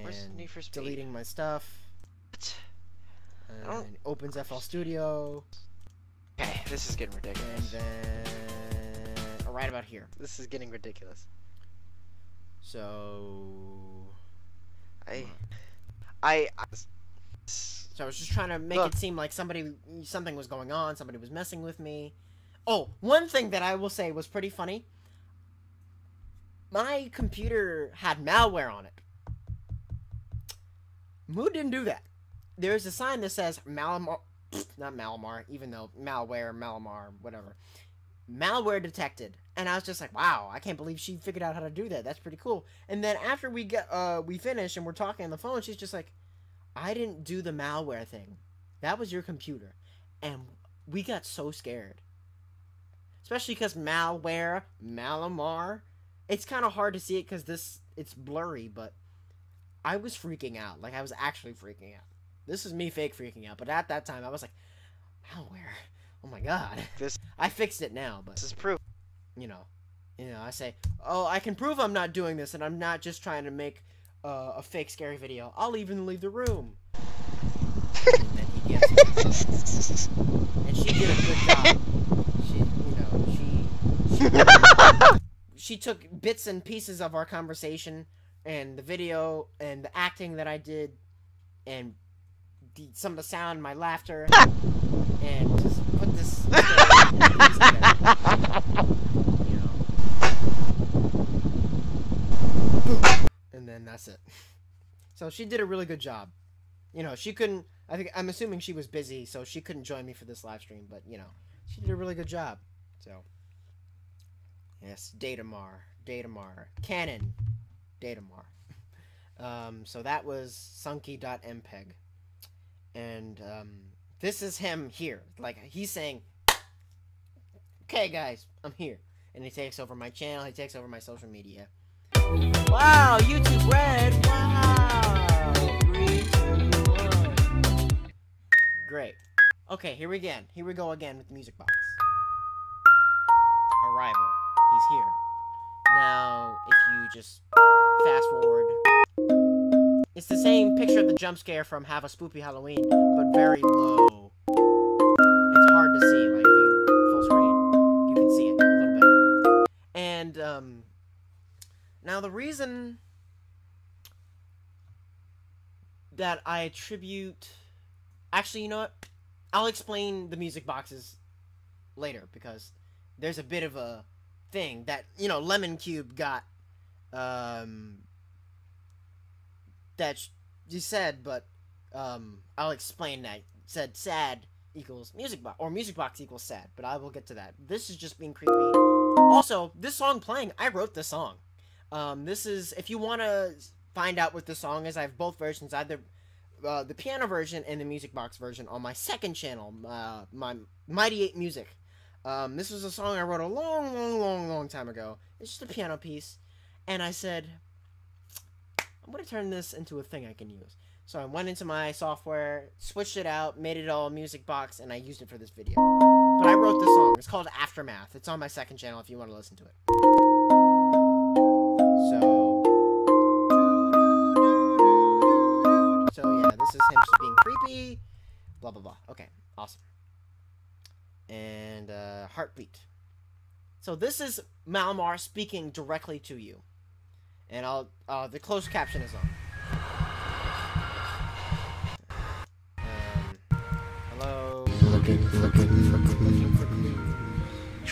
Where's And Need for Speed? deleting my stuff. And opens FL Studio. Okay, this is getting ridiculous. And then, right about here. This is getting ridiculous. So So I was just trying to make it seem like something was going on, somebody was messing with me. Oh, one thing that I will say was pretty funny. My computer had malware on it. Moo didn't do that. There's a sign that says Malamar, not Malamar, even though malware, Malamar, whatever. Malware detected. And I was just like, wow, I can't believe she figured out how to do that. That's pretty cool. And then after we finish and we're talking on the phone, she's just like, I didn't do the malware thing. That was your computer. And we got so scared. Especially because malware, Malamar, it's kind of hard to see it because it's blurry, but I was freaking out. Like, I was actually freaking out. This is me fake freaking out, but at that time, I was like, malware? Oh my god. I fixed it now, but... This is proof. You know, I say, oh, I can prove I'm not doing this, and I'm not just trying to make a fake scary video. I'll even leave the room. And then he gets it. And she did a good job. She took bits and pieces of our conversation and the video and the acting that I did and some of the sound, my laughter, and just put this together. You know. And then that's it. So she did a really good job. You know, she couldn't, I'm assuming she was busy, so she couldn't join me for this live stream, but, you know, she did a really good job. So, yes, Datamar, Canon, Datamar. So that was Sunky.mpeg. And, this is him here. Like, he's saying, okay, guys, I'm here. And he takes over my channel, he takes over my social media. Wow, YouTube Red! Wow! 3, 2, 1. Great. Okay, here we go again with the music box. Arrival. He's here. Now, if you just fast forward, it's the same picture of the jump scare from Have a Spoopy Halloween, but very low. It's hard to see, like, if you full screen, you can see it a little better. And, now the reason that I attribute... Actually, you know what? I'll explain the music boxes later, because there's a bit of a thing that, you know, Lemon Cube got, that you said, but, I'll explain that. It said sad equals music box, or music box equals sad, but I will get to that. This is just being creepy. Also, this song playing, I wrote this song. This is, if you want to find out what the song is, I have both versions, either the piano version and the music box version on my second channel, my MightyEight Music. This was a song I wrote a long time ago. It's just a piano piece, and I said, I'm going to turn this into a thing I can use. So I went into my software, switched it out, made it all music box, and I used it for this video. But I wrote this song. It's called Aftermath. It's on my second channel if you want to listen to it. So yeah, this is him just being creepy. Blah, blah, blah. Okay, awesome. And, heartbeat. So this is Malamar speaking directly to you. And the closed caption is on. Hello. Looking for clues.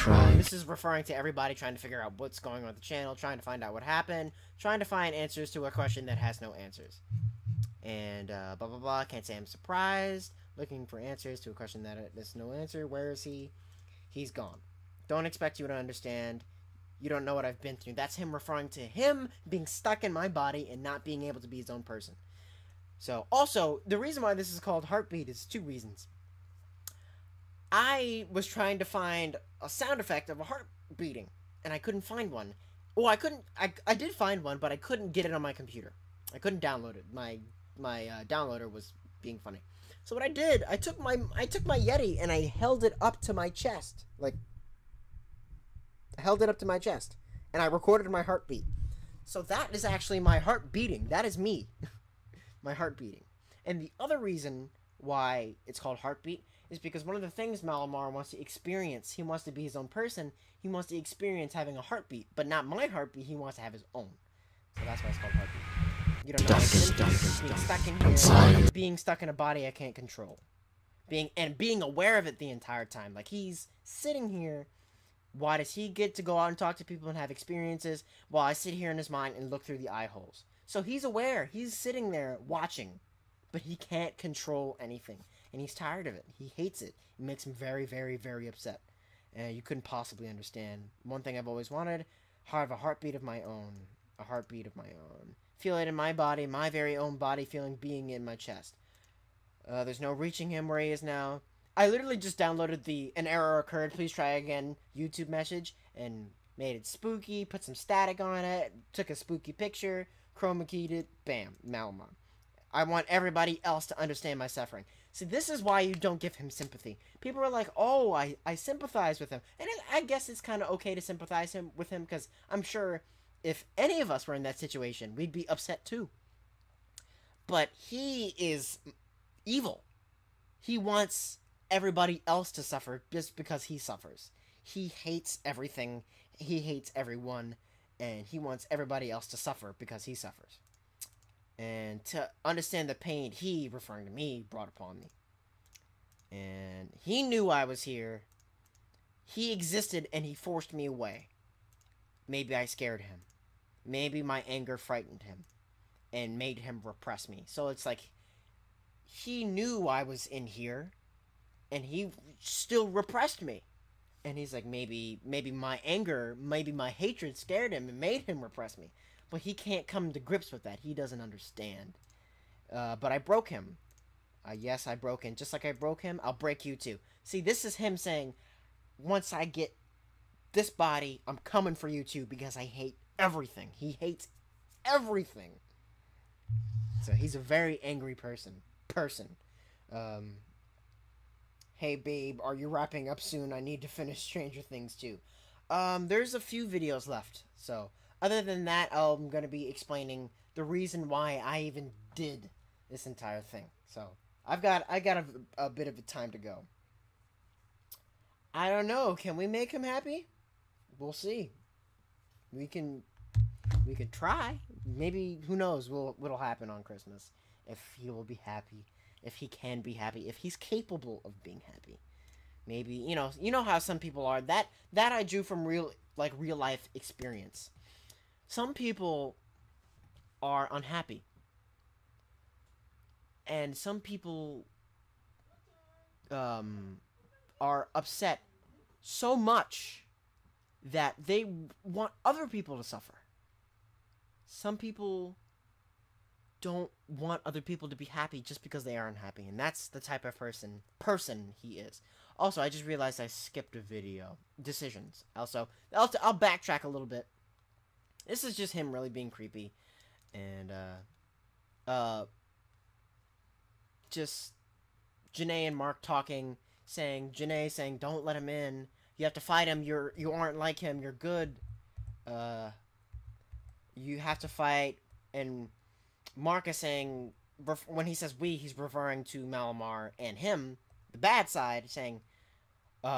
This is referring to everybody trying to figure out what's going on with the channel, trying to find out what happened, trying to find answers to a question that has no answers. And blah blah blah. Can't say I'm surprised. Looking for answers to a question that there's no answer. Where is he? He's gone. Don't expect you to understand. You don't know what I've been through. That's him referring to him being stuck in my body and not being able to be his own person. So, also, the reason why this is called Heartbeat is 2 reasons. I was trying to find a sound effect of a heart beating, and I couldn't find one. Well, I did find one, but I couldn't get it on my computer. I couldn't download it. My downloader was being funny. So what I did, I took my Yeti and I held it up to my chest. Like, I held it up to my chest. And I recorded my heartbeat. So that is actually my heart beating. That is me. My heart beating. And the other reason why it's called Heartbeat is because one of the things Malamar wants to experience, he wants to be his own person, he wants to experience having a heartbeat, but not my heartbeat, he wants to have his own. So that's why it's called Heartbeat. You don't know, being stuck in here, being stuck in a body I can't control. Being aware of it the entire time. Like, he's sitting here, why does he get to go out and talk to people and have experiences, while I sit here in his mind and look through the eye holes? So he's aware, he's sitting there watching, but he can't control anything. And he's tired of it. He hates it. It makes him very, very, very upset. And you couldn't possibly understand. One thing I've always wanted, have a heartbeat of my own. A heartbeat of my own. Feel it in my body, my very own body feeling being in my chest. There's no reaching him where he is now. I literally just downloaded an error occurred, please try again, YouTube message, and made it spooky, put some static on it, took a spooky picture, chroma keyed it, bam, Malamar. I want everybody else to understand my suffering. See, this is why you don't give him sympathy. People are like, oh, I sympathize with him. And I guess it's kind of okay to sympathize with him, because I'm sure if any of us were in that situation, we'd be upset too. But he is evil. He wants everybody else to suffer just because he suffers. He hates everything. He hates everyone. And he wants everybody else to suffer because he suffers. And to understand the pain he, referring to me, brought upon me. And he knew I was here. He existed and he forced me away. Maybe I scared him. Maybe my anger frightened him and made him repress me. So it's like he knew I was in here and he still repressed me. And he's like, maybe my anger, maybe my hatred scared him and made him repress me. But he can't come to grips with that. He doesn't understand. But I broke him. Yes, I broke him. Just like I broke him, I'll break you too. See, this is him saying, once I get this body, I'm coming for you too, because I hate everything. He hates everything. So he's a very angry person. Hey babe, are you wrapping up soon? I need to finish Stranger Things too. There's a few videos left. So other than that, I'm going to be explaining the reason why I even did this entire thing. So I got a bit of a time to go. I don't know. Can we make him happy? We'll see. We can try. Maybe, who knows what'll happen on Christmas. If he will be happy. If he can be happy. If he's capable of being happy. Maybe, you know how some people are. That I drew from real life experience. Some people are unhappy. And some people are upset so much that they want other people to suffer. Some people don't want other people to be happy just because they are unhappy, and that's the type of person he is. Also, I just realized I skipped a video. Decisions. Also, I'll backtrack a little bit. This is just him really being creepy, and just Janae and Mark talking, Janae saying, "Don't let him in. You have to fight him. You aren't like him. You're good. You have to fight." And Mark is saying, when he says we, he's referring to Malamar and him, the bad side, saying,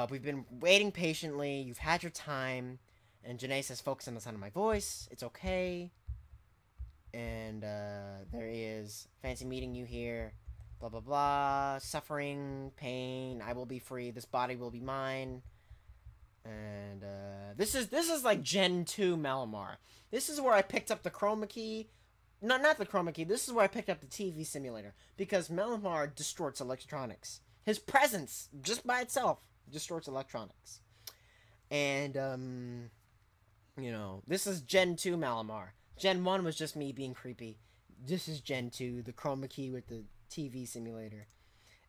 "We've been waiting patiently. You've had your time." And Janae says, "Focus on the sound of my voice. It's okay." And there he is. "Fancy meeting you here. Blah, blah, blah. Suffering, pain. I will be free. This body will be mine." And this is like Gen 2 Malamar. This is where I picked up the chroma key. Not the chroma key. This is where I picked up the TV simulator, because Malamar distorts electronics. His presence, just by itself, distorts electronics. And you know, this is Gen 2 Malamar. Gen 1 was just me being creepy. This is Gen 2, the chroma key with the TV simulator.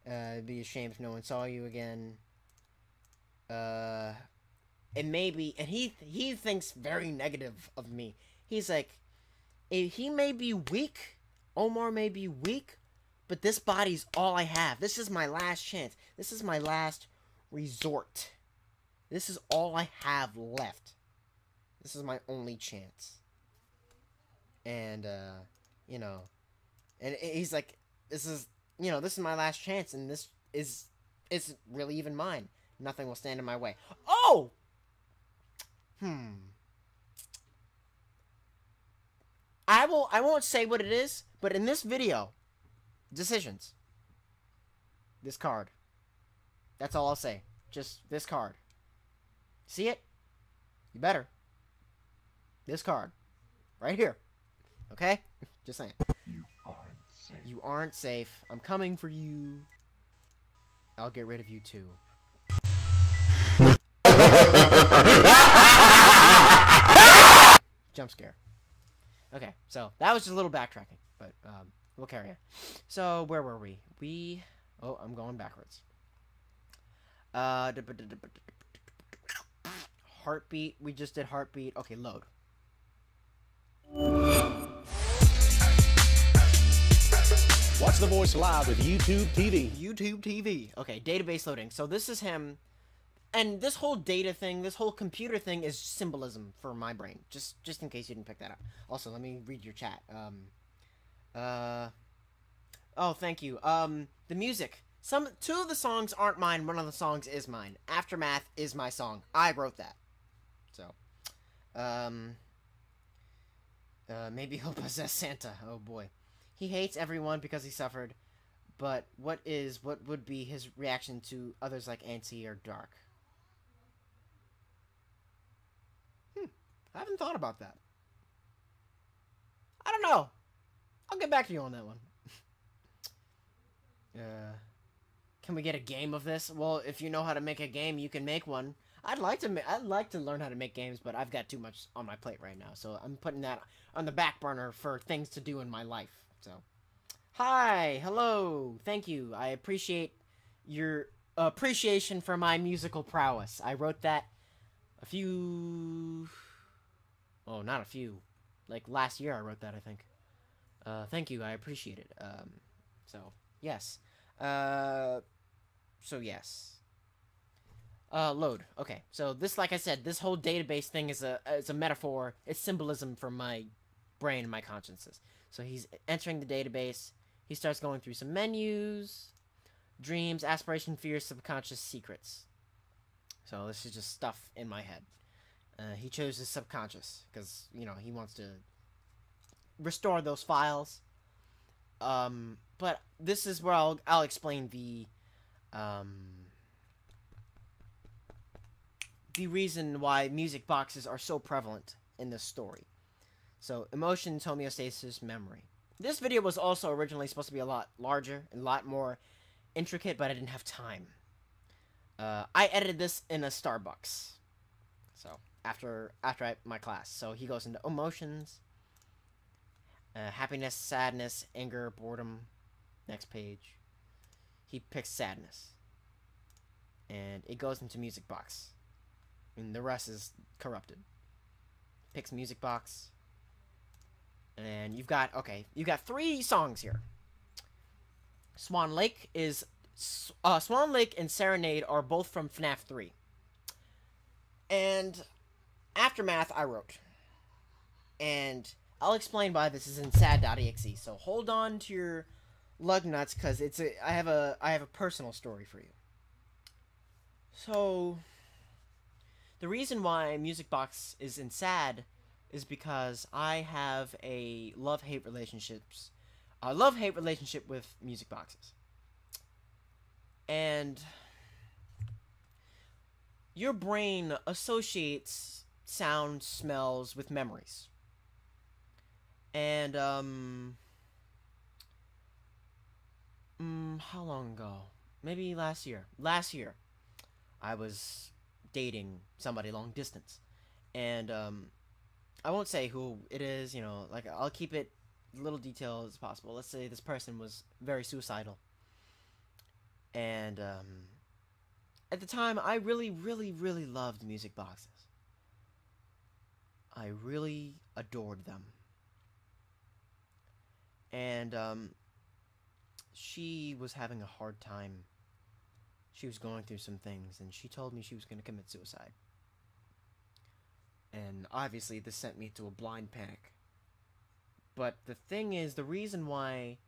It'd be a shame if no one saw you again. And he thinks very negative of me. He's like, he may be weak, Omar may be weak, but this body's all I have. This is my last chance. This is my last resort. This is all I have left. This is my only chance. And, you know, and he's like, this is my last chance, and this is really even mine. Nothing will stand in my way. Oh! I won't say what it is, but in this video, decisions. This card. That's all I'll say. Just this card. See it? You better. This card. Right here. Okay? Just saying. You aren't safe. You aren't safe. I'm coming for you. I'll get rid of you too. Jump scare. Okay, so that was just a little backtracking, but we'll carry on. So where were we? Oh, I'm going backwards. Heartbeat. We just did heartbeat. Okay, load. Watch The Voice live with YouTube TV. YouTube TV. Okay, database loading. So this is him. And this whole data thing, this whole computer thing is symbolism for my brain. Just in case you didn't pick that up. Also, let me read your chat. Oh, thank you. The music. Two of the songs aren't mine. One of the songs is mine. Aftermath is my song. I wrote that. So, maybe he'll possess Santa. Oh boy. He hates everyone because he suffered. But what would be his reaction to others like Antsy or Dark? I haven't thought about that. I don't know. I'll get back to you on that one. Can we get a game of this? Well, if you know how to make a game, you can make one. I'd like to learn how to make games, but I've got too much on my plate right now, so I'm putting that on the back burner for things to do in my life. So, hi, hello, thank you. I appreciate your appreciation for my musical prowess. I wrote that not a few, like last year I wrote that, I think. Thank you, I appreciate it. So, yes. Load. Okay, so this, like I said, this whole database thing is a metaphor. It's symbolism for my brain and my consciences. So he's entering the database. He starts going through some menus, dreams, aspiration, fears, subconscious, secrets. So this is just stuff in my head. He chose his subconscious because, you know, he wants to restore those files. But this is where I'll explain the reason why music boxes are so prevalent in this story. So, emotions, homeostasis, memory. This video was also originally supposed to be a lot larger and a lot more intricate, but I didn't have time. I edited this in a Starbucks. So, after my class. So, he goes into emotions, happiness, sadness, anger, boredom. Next page. He picks sadness. And it goes into music box. And the rest is corrupted. Picks music box. And you've got 3 songs here. Swan Lake and Serenade are both from FNAF 3. And Aftermath I wrote. And I'll explain why this is in sad.exe. So hold on to your lug nuts, because I have a personal story for you. So the reason why Music Box is in sad is because I have a love-hate relationship with music boxes. And your brain associates sound, smells with memories. And, how long ago? Maybe last year. Last year, I was dating somebody long distance. And, I won't say who it is, you know, like, I'll keep it little detail as possible. Let's say this person was very suicidal. And, at the time, I really, really, really loved music boxes. I really adored them. And, she was having a hard time. She was going through some things, and she told me she was going to commit suicide. And obviously, this sent me to a blind panic. But the thing is, the reason why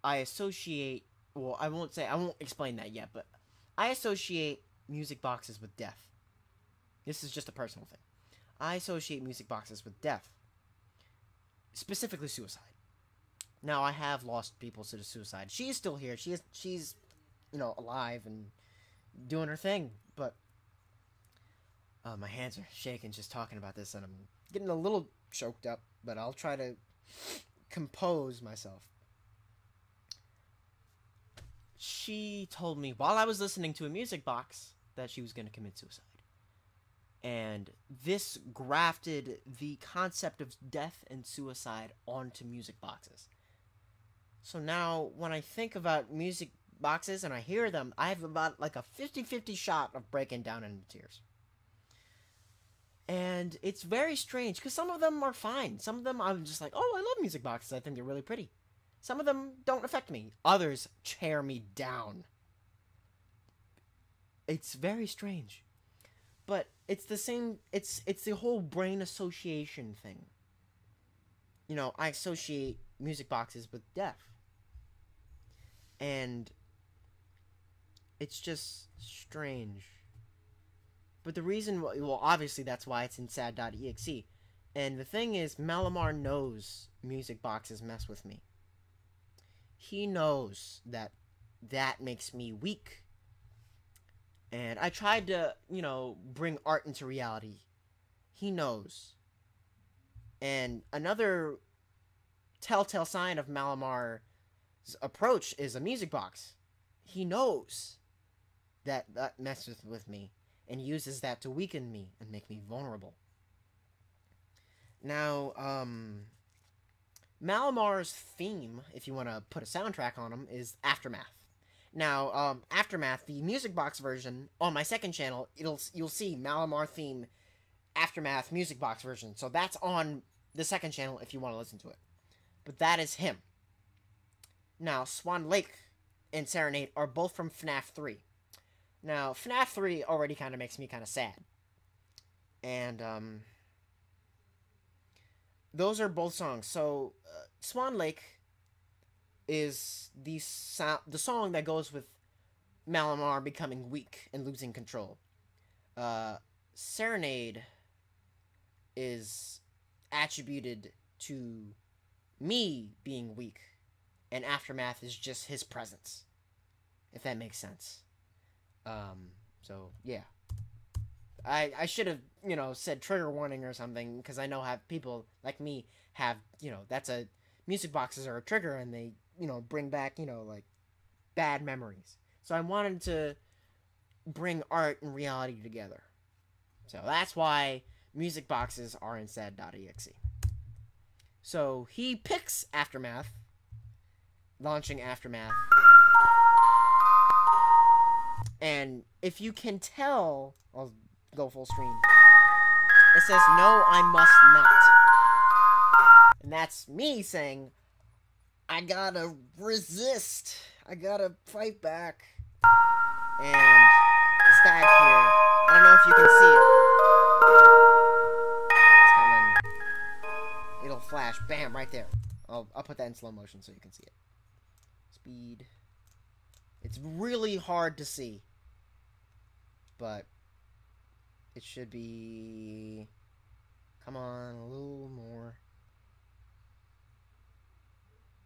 I associate... Well, I won't explain that yet, but I associate music boxes with death. This is just a personal thing. I associate music boxes with death. Specifically suicide. Now, I have lost people to suicide. She's still here. She's, you know, alive and doing her thing. But my hands are shaking just talking about this, and I'm getting a little choked up. But I'll try to compose myself. She told me while I was listening to a music box that she was going to commit suicide. And this grafted the concept of death and suicide onto music boxes. So now, when I think about music boxes and I hear them, I have about like a 50-50 shot of breaking down into tears. And it's very strange, because some of them are fine. Some of them I'm just like, oh, I love music boxes. I think they're really pretty. Some of them don't affect me. Others tear me down. It's very strange. But it's the same, it's the whole brain association thing. You know, I associate music boxes with death. And it's just strange. But the reason, well, obviously that's why it's in sad.exe. And the thing is, Malamar knows music boxes mess with me. He knows that makes me weak. And I tried to, you know, bring art into reality. He knows. And another telltale sign of Malamar's approach is a music box. He knows that messes with me and uses that to weaken me and make me vulnerable. Now, Malamar's theme, if you want to put a soundtrack on him, is Aftermath. Now, Aftermath, the music box version, on my second channel, you'll see Malamar theme Aftermath music box version. So that's on the second channel if you want to listen to it. But that is him. Now, Swan Lake and Serenade are both from FNAF 3. Now, FNAF 3 already kind of makes me kind of sad. And, those are both songs. So, Swan Lake is the song that goes with Malamar becoming weak and losing control. Serenade is attributed to me being weak, and Aftermath is just his presence, if that makes sense. So, yeah. I should have, you know, said trigger warning or something, because I know people like me have, you know, music boxes are a trigger, and they, you know, bring back, you know, like, bad memories. So I wanted to bring art and reality together. So that's why music boxes are in sad.exe. So he picks Aftermath, launching Aftermath. And if you can tell, I'll go full screen. It says, no, I must not. And that's me saying, I gotta resist. I gotta fight back. And it's tag here. I don't know if you can see it. It's coming. It'll flash. Bam, right there. I'll put that in slow motion so you can see it. Speed. It's really hard to see. But it should be... Come on, a little more.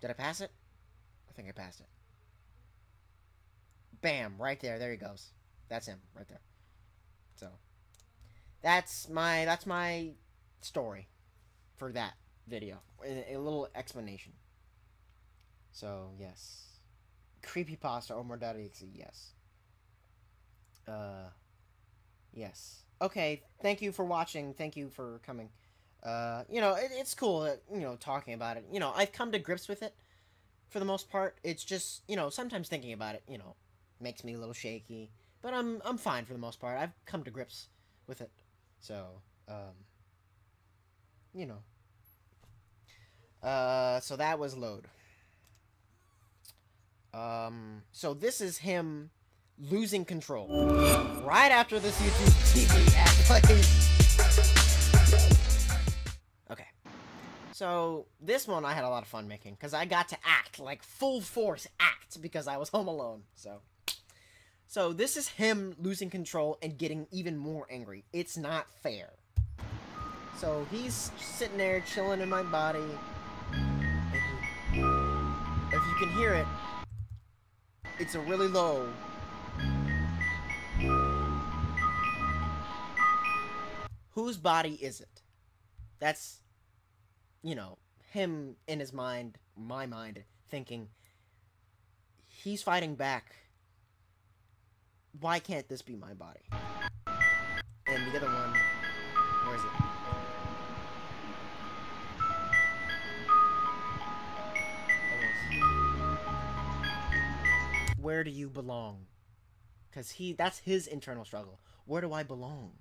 Did I pass it? I think I passed it. Bam, right there. There he goes. That's him, right there. That's my story for that video. A little explanation. So, yes. Creepypasta or more.exe, yes. Yes. Okay, thank you for watching. Thank you for coming. It's cool, talking about it. I've come to grips with it for the most part. It's just, sometimes thinking about it, makes me a little shaky. But I'm fine for the most part. I've come to grips with it. So, so that was Load. So this is him losing control. Right after this YouTube TV ad plays. Okay. So, this one I had a lot of fun making, because I got to act, like, full force act, because I was home alone, So, this is him losing control and getting even more angry. It's not fair. So, he's sitting there chilling in my body. And if you can hear it, it's a really low. Whose body is it? That's, him in his mind, my mind, thinking, he's fighting back. Why can't this be my body? And the other one, where is it? Almost. Where do you belong? Because that's his internal struggle. Where do I belong?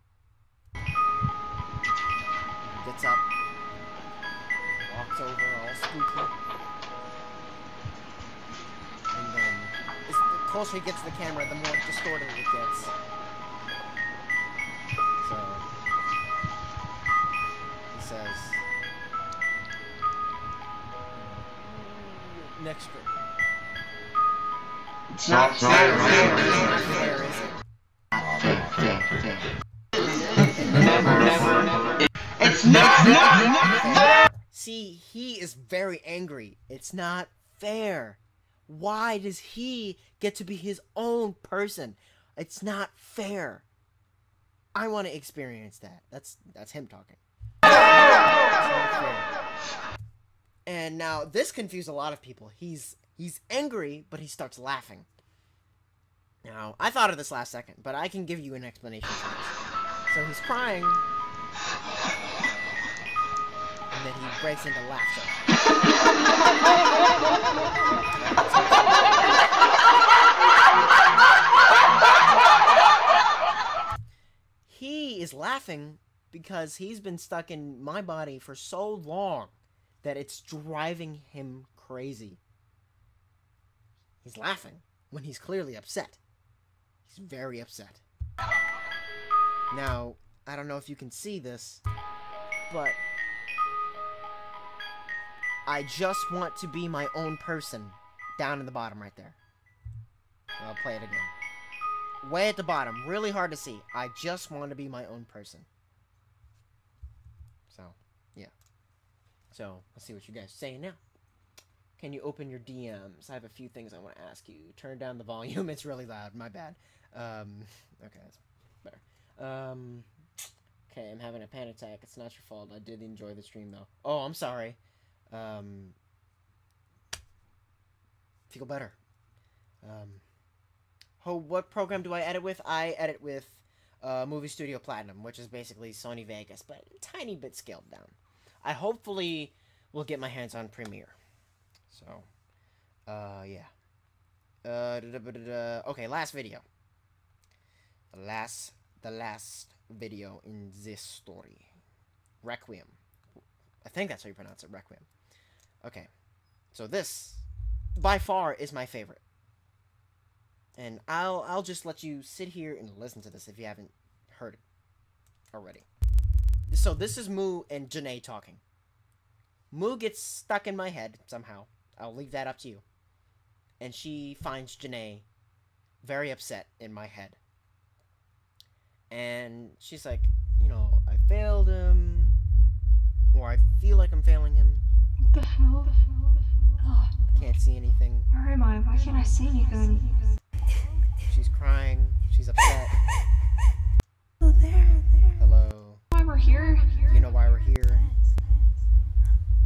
Gets up. Walks over all spooky. And then, the closer he gets to the camera, the more distorted it gets. So, he says, next strip. It's not fair, Fair, is it? Never. It's not. See, he is very angry. It's not fair. Why does he get to be his own person? It's not fair. I want to experience that. That's him talking. It's not fair. And now this confused a lot of people. He's angry, but he starts laughing. Now, I thought of this last second, but I can give you an explanation for this. So he's crying, and then he breaks into laughter. He is laughing because he's been stuck in my body for so long that it's driving him crazy. He's laughing when he's clearly upset. He's very upset. Now, I don't know if you can see this, but I just want to be my own person. Down in the bottom right there. I'll play it again. Way at the bottom. Really hard to see. I just want to be my own person. So, yeah. So, let's see what you guys are saying now. Can you open your DMs? I have a few things I want to ask you. Turn down the volume. It's really loud. My bad. Okay, that's better. Okay, I'm having a panic attack. It's not your fault. I did enjoy the stream, though. Oh, I'm sorry. Feel better. What program do I edit with? I edit with Movie Studio Platinum, which is basically Sony Vegas, but a tiny bit scaled down. I hopefully will get my hands on Premiere. So, yeah. Okay, last video. The last video in this story. Requiem. I think that's how you pronounce it, Requiem. Okay. So this, by far, is my favorite. And I'll just let you sit here and listen to this if you haven't heard it already. So this is Moo and Janae talking. Moo gets stuck in my head somehow. I'll leave that up to you. And she finds Janae very upset in my head. And she's like, I failed him. Or I feel like I'm failing him. What the hell? Oh, can't see anything. Where am I? Why can't I see anything? She's crying. She's upset. Oh, there. Hello. You know why we're here.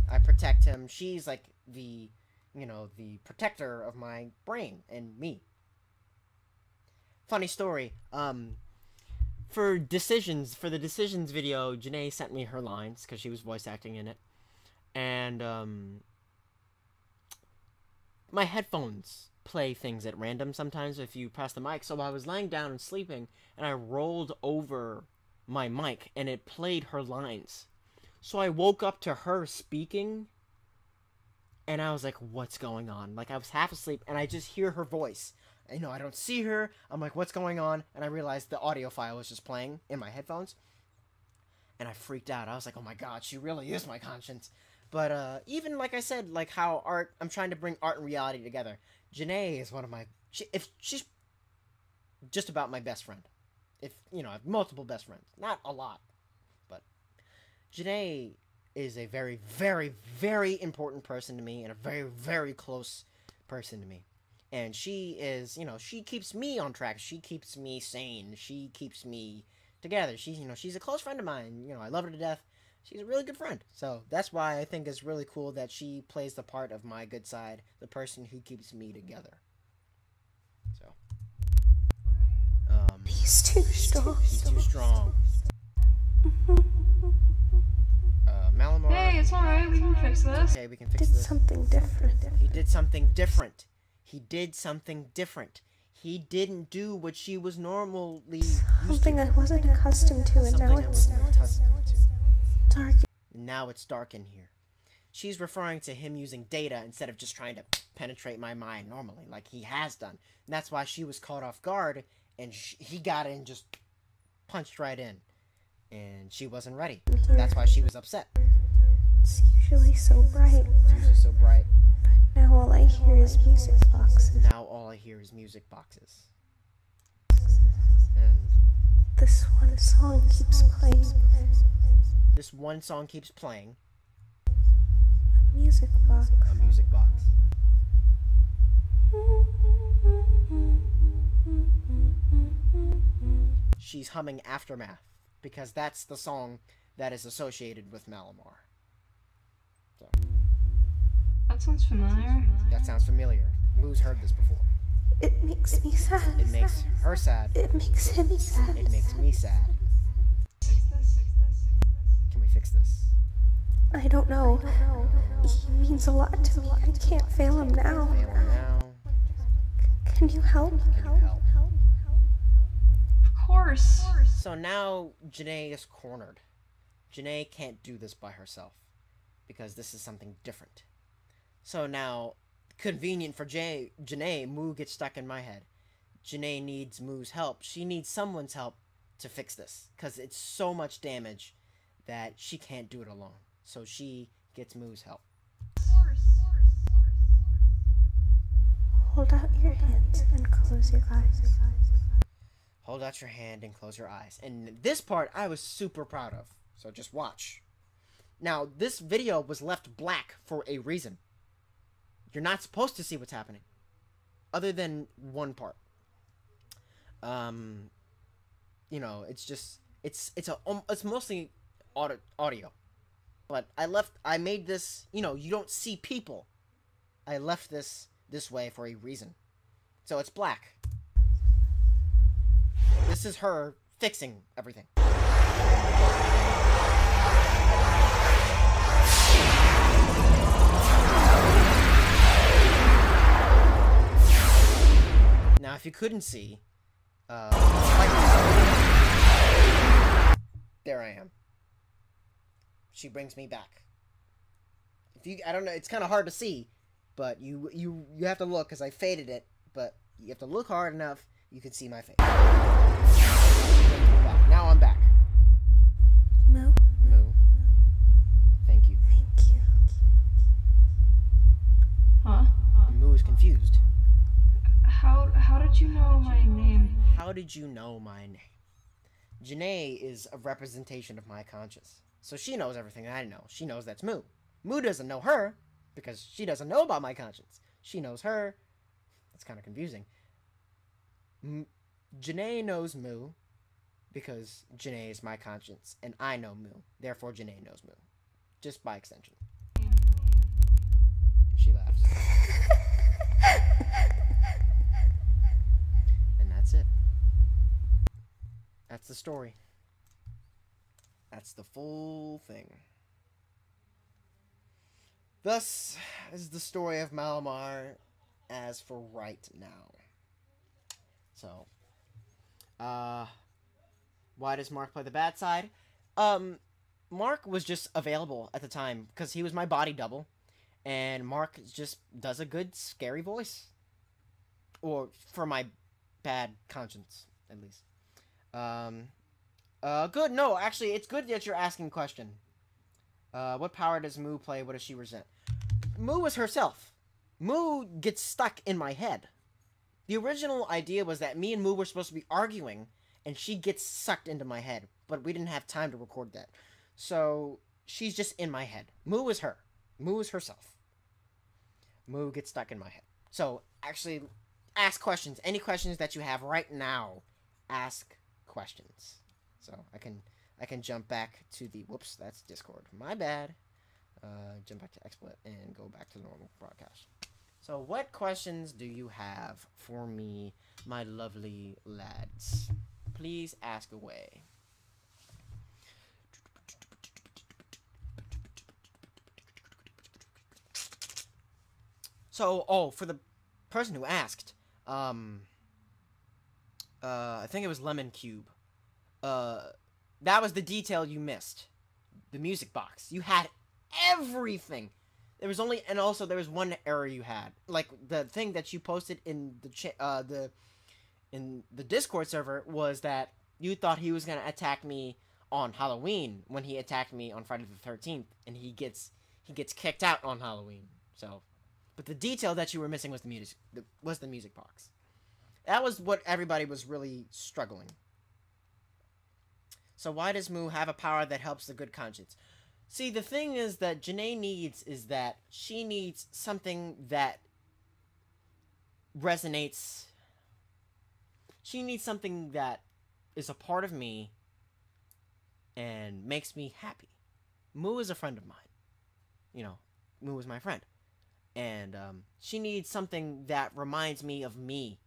I protect him. She's like the, the protector of my brain and me. Funny story. For the Decisions video, Janae sent me her lines because she was voice acting in it. And, my headphones play things at random sometimes if you press the mic. So I was laying down and sleeping, and I rolled over my mic, and it played her lines. So I woke up to her speaking, and I was like, what's going on? Like, I was half asleep, and I just hear her voice. I don't see her. I'm like, what's going on? And I realized the audio file was just playing in my headphones. And I freaked out. I was like, oh my god, she really is my conscience. But even like I said, like how I'm trying to bring art and reality together. Janae is one of my... she's just about my best friend. I have multiple best friends. Not a lot. But Janae is a very, very, very important person to me. And a very, very close person to me. And she is, she keeps me on track. She keeps me sane. She keeps me together. She's a close friend of mine. I love her to death. She's a really good friend. So that's why I think it's really cool that she plays the part of my good side, the person who keeps me together. So, he's too strong. He's too strong. Malamar. Hey, it's alright. We can fix this. Okay, we can fix this. Something different. He did something different. He did something different. He didn't do what she was normally something I wasn't accustomed to, and now it's dark. Now it's dark in here. She's referring to him using data instead of just trying to penetrate my mind normally, like he has done. And that's why she was caught off guard, and he got in, just punched right in. And she wasn't ready. That's why she was upset. It's usually so bright. It's usually so bright. Now all I hear is music boxes. And this one song keeps playing. This one song keeps playing. A music box. A music box. She's humming Aftermath, because that's the song that is associated with Malamar. So. That sounds familiar. That sounds familiar. Moo's heard this before. It makes me sad. It makes her sad. It makes him sad. It makes me sad. Can we fix this? I don't know. He means a lot to me. I can't fail him now. Can you help? Of course. So now Janae is cornered. Janae can't do this by herself, because this is something different. So now, convenient for Janae, Moo gets stuck in my head. Janae needs Moo's help. She needs someone's help to fix this, because it's so much damage that she can't do it alone. So she gets Moo's help. Hold out your hands and close your eyes. Hold out your hand and close your eyes. And this part I was super proud of. So just watch. Now, this video was left black for a reason. You're not supposed to see what's happening, other than one part. It's mostly audio. But I made this, you don't see people. I left this way for a reason. So it's black. This is her fixing everything. Now, if you couldn't see, there I am. She brings me back. I don't know, it's kind of hard to see, but you have to look, because I faded it, but you have to look hard enough, you can see my face. Now I'm back. Moo. Thank you. Huh? Moo is confused. How did you know my name? How did you know my name? Janae is a representation of my conscience. So she knows everything I know. She knows that's Moo. Moo doesn't know her, because she doesn't know about my conscience. She knows her. That's kind of confusing. Janae knows Moo, because Janae is my conscience, and I know Moo. Therefore, Janae knows Moo. Just by extension. She laughs. And that's it. That's the story. That's the full thing. Thus is the story of Malamar as for right now. So, why does Mark play the bad side? Mark was just available at the time because he was my body double, and Mark just does a good scary voice, or for my bad conscience at least. Good. No, actually, it's good that you're asking a question. What power does Moo play? What does she resent? Moo is herself. Moo gets stuck in my head. The original idea was that me and Moo were supposed to be arguing, and she gets sucked into my head, but we didn't have time to record that. So, she's just in my head. Moo is her. Moo is herself. Moo gets stuck in my head. So, actually, ask questions. Any questions that you have right now, ask questions. So, I can jump back to the... Whoops, that's Discord. My bad. Jump back to XSplit and go back to the normal broadcast. So, what questions do you have for me, my lovely lads? Please ask away. So, for the person who asked, I think it was Lemon Cube. That was the detail you missed. The music box. You had everything. There was only, and also there was one error you had. Like, the thing that you posted in the Discord server was that you thought he was going to attack me on Halloween when he attacked me on Friday the 13th, and he gets kicked out on Halloween. So, but the detail that you were missing was the music box. That was what everybody was really struggling. So why does Moo have a power that helps the good conscience? See, the thing is that Janae needs is that she needs something that resonates. She needs something that is a part of me and makes me happy. Moo is a friend of mine. You know, Moo is my friend. And she needs something that reminds me of me.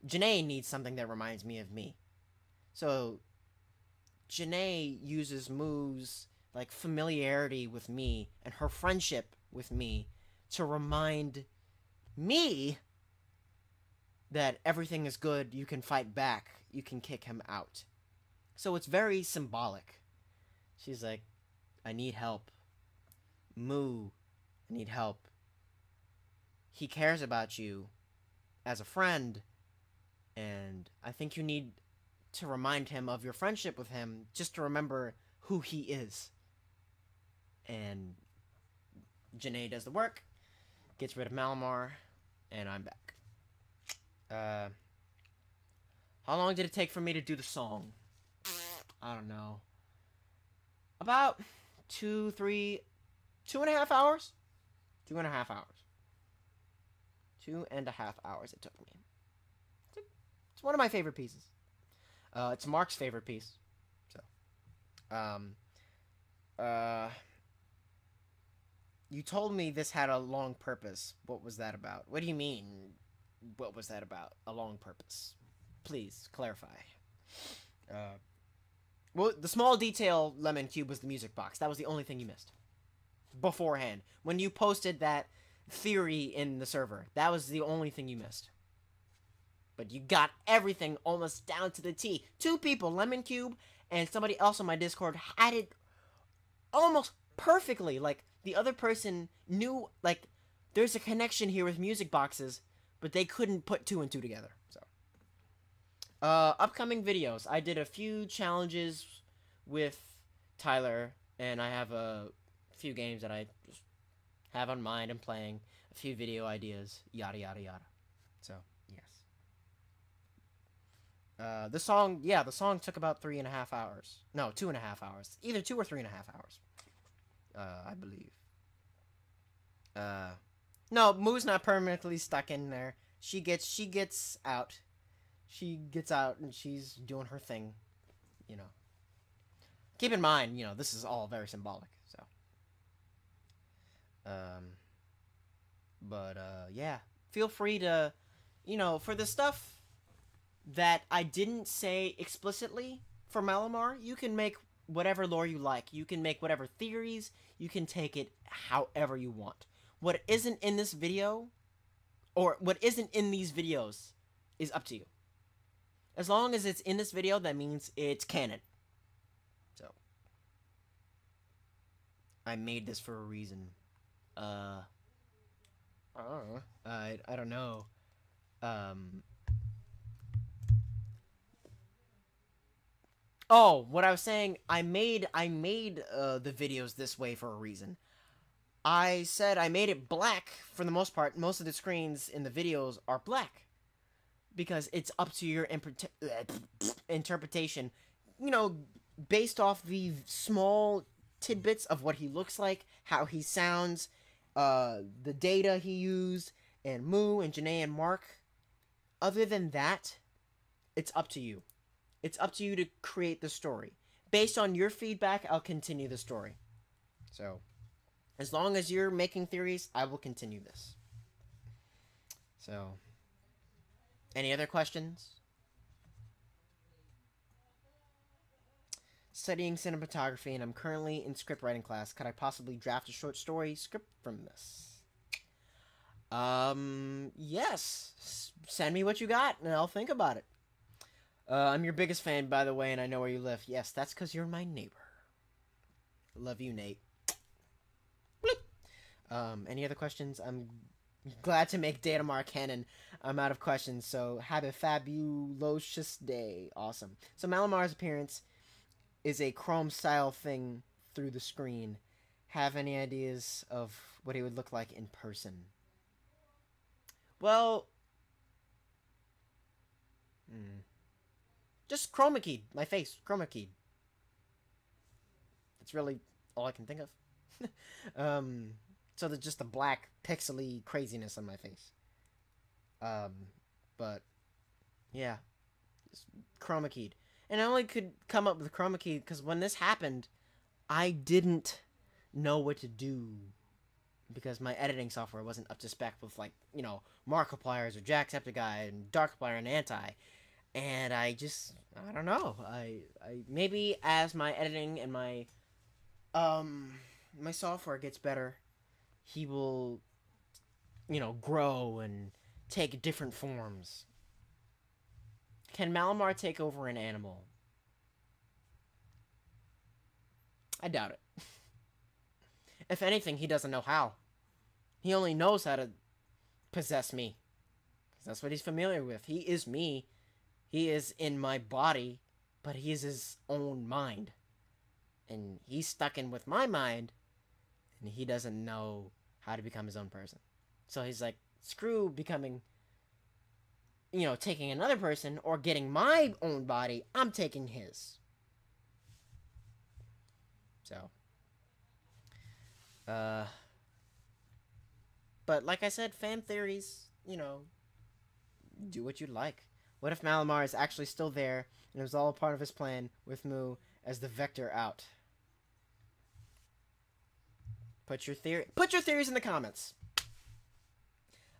Janae needs something that reminds me of me. So, Janae uses Moo's like familiarity with me and her friendship with me to remind me that everything is good, you can fight back, you can kick him out. So it's very symbolic. She's like, I need help. Moo, I need help. He cares about you as a friend, and I think you need to remind him of your friendship with him, just to remember who he is. And Janae does the work, gets rid of Malamar, and I'm back. How long did it take for me to do the song? I don't know. About 2.5 hours? 2.5 hours. 2.5 hours it took me. It's one of my favorite pieces. It's Mark's favorite piece. So, you told me this had a long purpose. What was that about? What do you mean? What was that about? A long purpose? Please clarify. Well, the small detail, Lemon Cube, was the music box. That was the only thing you missed beforehand. When you posted that theory in the server, that was the only thing you missed. But you got everything almost down to the T. 2 people, Lemon Cube and somebody else on my Discord, had it almost perfectly. Like, the other person knew, like, there's a connection here with music boxes, but they couldn't put 2 and 2 together. So, upcoming videos. I did a few challenges with Tyler, and I have a few games that I just have on mind and playing. A few video ideas, yada yada yada. So, yes. The song took about 3.5 hours. No, 2.5 hours. Either 2 or 3.5 hours. I believe. No, Moo's not permanently stuck in there. She gets out. She gets out and she's doing her thing. you know, keep in mind, you know, this is all very symbolic. So, yeah, feel free to, you know, for the stuff that I didn't say explicitly for Malamar, you can make whatever lore you like. You can make whatever theories. You can take it however you want. What isn't in this video, or what isn't in these videos, is up to you. As long as it's in this video, that means it's canon. So, I made this for a reason. I don't know. Oh, what I was saying, I made the videos this way for a reason. I said I made it black for the most part. Most of the screens in the videos are black. Because it's up to your interpretation. You know, based off the small tidbits of what he looks like, how he sounds, the data he used, and Moo and Janae and Mark. Other than that, it's up to you. It's up to you to create the story. Based on your feedback, I'll continue the story. So, as long as you're making theories, I will continue this. So, any other questions? Studying cinematography, and I'm currently in script writing class. Could I possibly draft a short story script from this? Yes. Send me what you got, and I'll think about it. I'm your biggest fan, by the way, and I know where you live. Yes, that's because you're my neighbor. Love you, Nate. Bloop. Any other questions? I'm glad to make Datamar canon. I'm out of questions, so have a fabulous day. Awesome. So Malamar's appearance is a Chrome-style thing through the screen. Have any ideas of what he would look like in person? Well, just chroma keyed. My face, chroma keyed. It's really all I can think of. So there's just the black pixely craziness on my face. But yeah, just chroma keyed. And I only could come up with chroma key because when this happened, I didn't know what to do because my editing software wasn't up to spec with, like, you know, Markipliers or Jacksepticeye and Darkiplier and Anti. And I don't know. I maybe as my editing and my my software gets better, he will, you know, grow and take different forms. Can Malamar take over an animal? I doubt it. If anything, he doesn't know how. He only knows how to possess me. 'Cause that's what he's familiar with. He is me. He is in my body, but he is his own mind. And he's stuck in with my mind, and he doesn't know how to become his own person. So he's like, screw becoming, you know, taking another person or getting my own body. I'm taking his. So, but like I said, fan theories, you know, do what you like. What if Malamar is actually still there and it was all part of his plan with Moo as the vector out? Put your theories in the comments.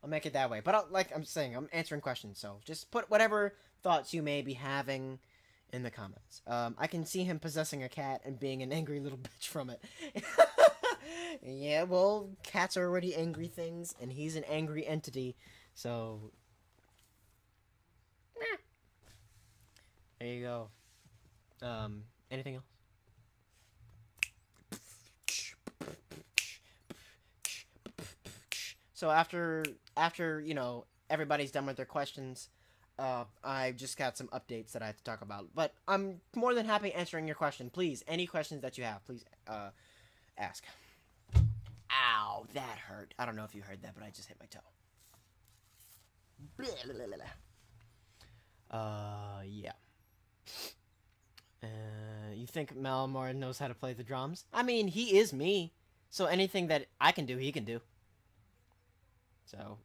I'll make it that way. But like I'm saying, I'm answering questions, so just put whatever thoughts you may be having in the comments. I can see him possessing a cat and being an angry little bitch from it. Yeah, well, cats are already angry things, and he's an angry entity, so there you go. Anything else? So after you know, everybody's done with their questions, I just got some updates that I have to talk about. But I'm more than happy answering your question. Please, any questions that you have, please ask. Ow, that hurt. I don't know if you heard that, but I just hit my toe. Yeah. You think Malamar knows how to play the drums? I mean, he is me. So anything that I can do, he can do. So,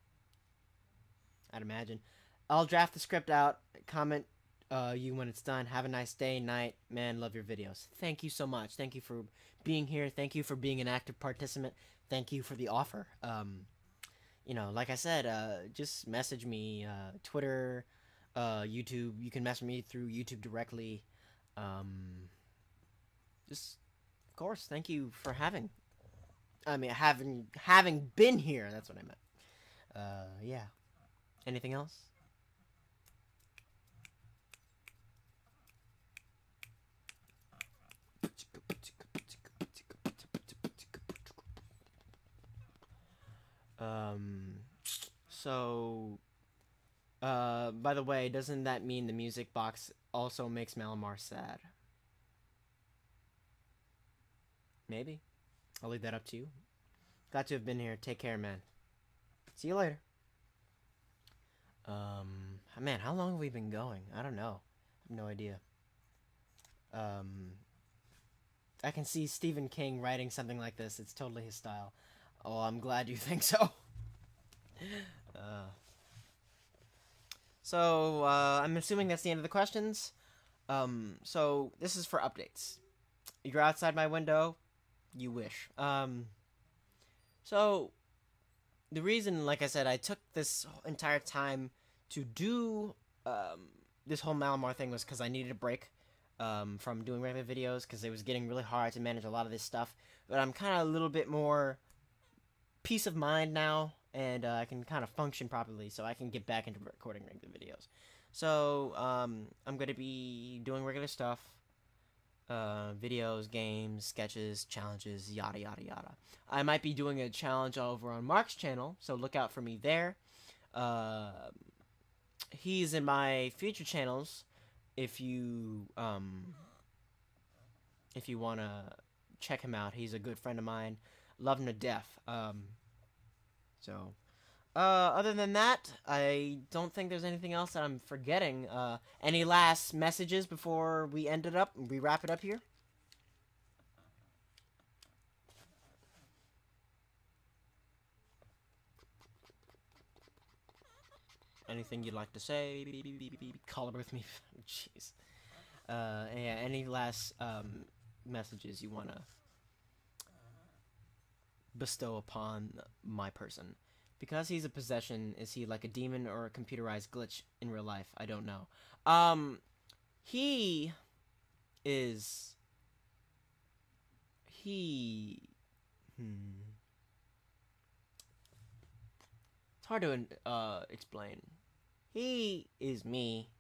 I'd imagine. I'll draft the script out, comment you when it's done. Have a nice day, night. Man, love your videos. Thank you so much. Thank you for being here. Thank you for being an active participant. Thank you for the offer. You know, like I said, just message me, Twitter, YouTube. You can message me through YouTube directly. Just, of course, thank you for having been here. That's what I meant. Yeah. Anything else? So, by the way, doesn't that mean the music box also makes Malamar sad? Maybe. I'll leave that up to you. Glad to have been here. Take care, man. See you later. Man, how long have we been going? I don't know. I have no idea. I can see Stephen King writing something like this. It's totally his style. Oh, I'm glad you think so. I'm assuming that's the end of the questions. So this is for updates. You're outside my window. You wish. So the reason, like I said, I took this entire time to do this whole Malamar thing was because I needed a break from doing regular videos because it was getting really hard to manage a lot of this stuff. But I'm kind of a little bit more peace of mind now, and I can kind of function properly, so I can get back into recording regular videos. So I'm going to be doing regular stuff. Videos, games, sketches, challenges, yada yada yada. I might be doing a challenge over on Mark's channel, so look out for me there. He's in my future channels if you want to check him out. He's a good friend of mine. Love him to death. Other than that, I don't think there's anything else that I'm forgetting. Any last messages before we wrap it up here? Anything you'd like to say? Color with me. Jeez. Yeah, any last messages you want to bestow upon my person? Because he's a possession, is he like a demon or a computerized glitch in real life? I don't know. He is... It's hard to explain. He is me,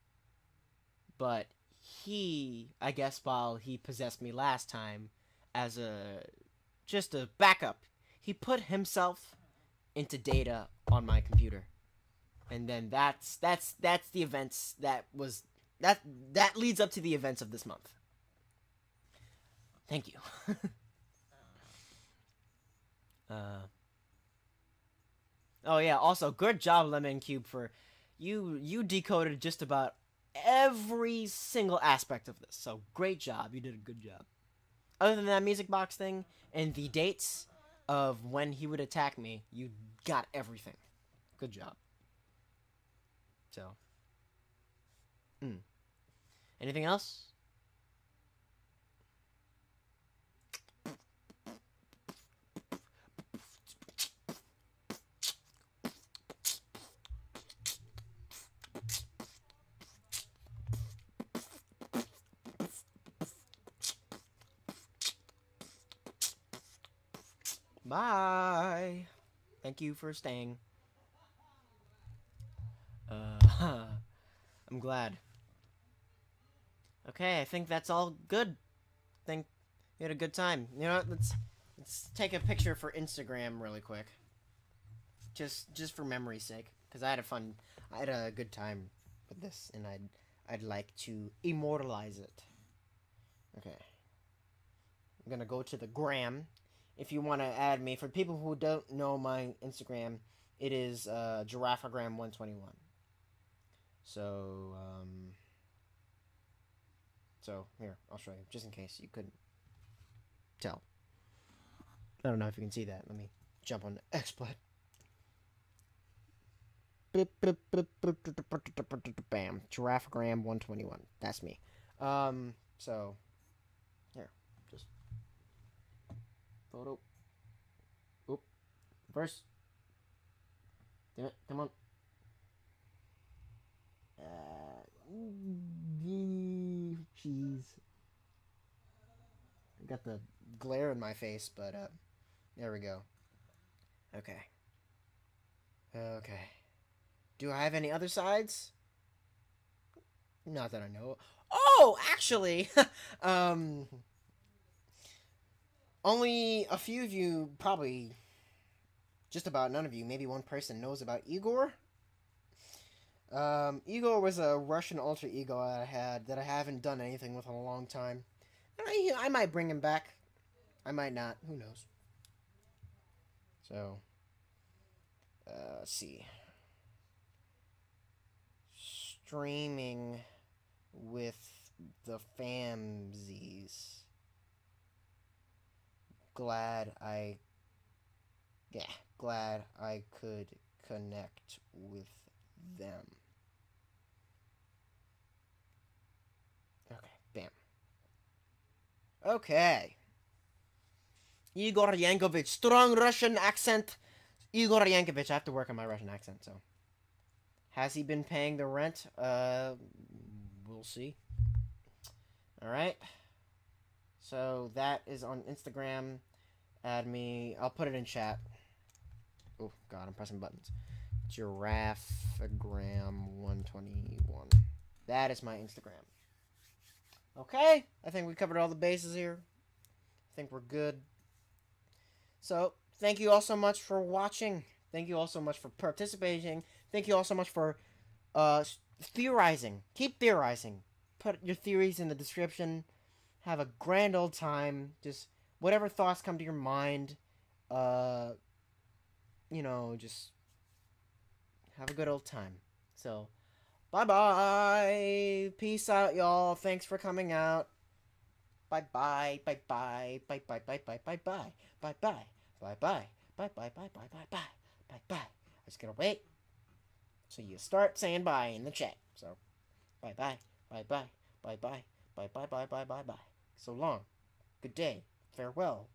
but I guess while he possessed me last time as just a backup, he put himself into data on my computer, and then that's the events that leads up to the events of this month. Thank you. Oh yeah, also good job, Lemon Cube, for you decoded just about every single aspect of this. So great job, you did a good job. Other than that music box thing and the dates of when he would attack me, you got everything. Good job. So, anything else? Bye. Thank you for staying. I'm glad. Okay, I think that's all good. Think you had a good time. You know what? Let's take a picture for Instagram really quick. Just for memory's sake, because I had a good time with this, and I'd like to immortalize it. Okay. I'm gonna go to the gram. If you want to add me, for people who don't know my Instagram, it is giraffagram121. So here, I'll show you, just in case you couldn't tell. I don't know if you can see that. Let me jump on XSplit. Bam. Giraffagram 121. That's me. So here, just photo. Oop. First. Damn it, come on. Jeez. I got the glare in my face, but there we go. Okay. Okay. Do I have any other sides? Not that I know. Oh, actually, only a few of you, probably just about none of you, maybe one person knows about Igor. Igor was a Russian alter ego that I had that I haven't done anything with in a long time. I might bring him back. I might not. Who knows? So, let's see. Streaming with the famsies. Glad I could connect with them. Okay, bam. Okay. Igor Yankovich, strong Russian accent. Igor Yankovich, I have to work on my Russian accent, so. Has he been paying the rent? We'll see. Alright. So, that is on Instagram. Add me. I'll put it in chat. Oh, God, I'm pressing buttons. Giraffagram121. That is my Instagram. Okay. I think we covered all the bases here. I think we're good. So, thank you all so much for watching. Thank you all so much for participating. Thank you all so much for theorizing. Keep theorizing. Put your theories in the description. Have a grand old time. Just whatever thoughts come to your mind. Just have a good old time. So, bye-bye. Peace out, y'all. Thanks for coming out. Bye-bye. Bye-bye. Bye-bye. Bye-bye. Bye-bye. Bye-bye. Bye-bye. Bye-bye. Bye-bye. Bye-bye. Bye-bye. I just gotta wait. So you start saying bye in the chat. So, bye-bye. Bye-bye. Bye-bye. Bye-bye. Bye-bye. Bye-bye. So long. Good day. Farewell.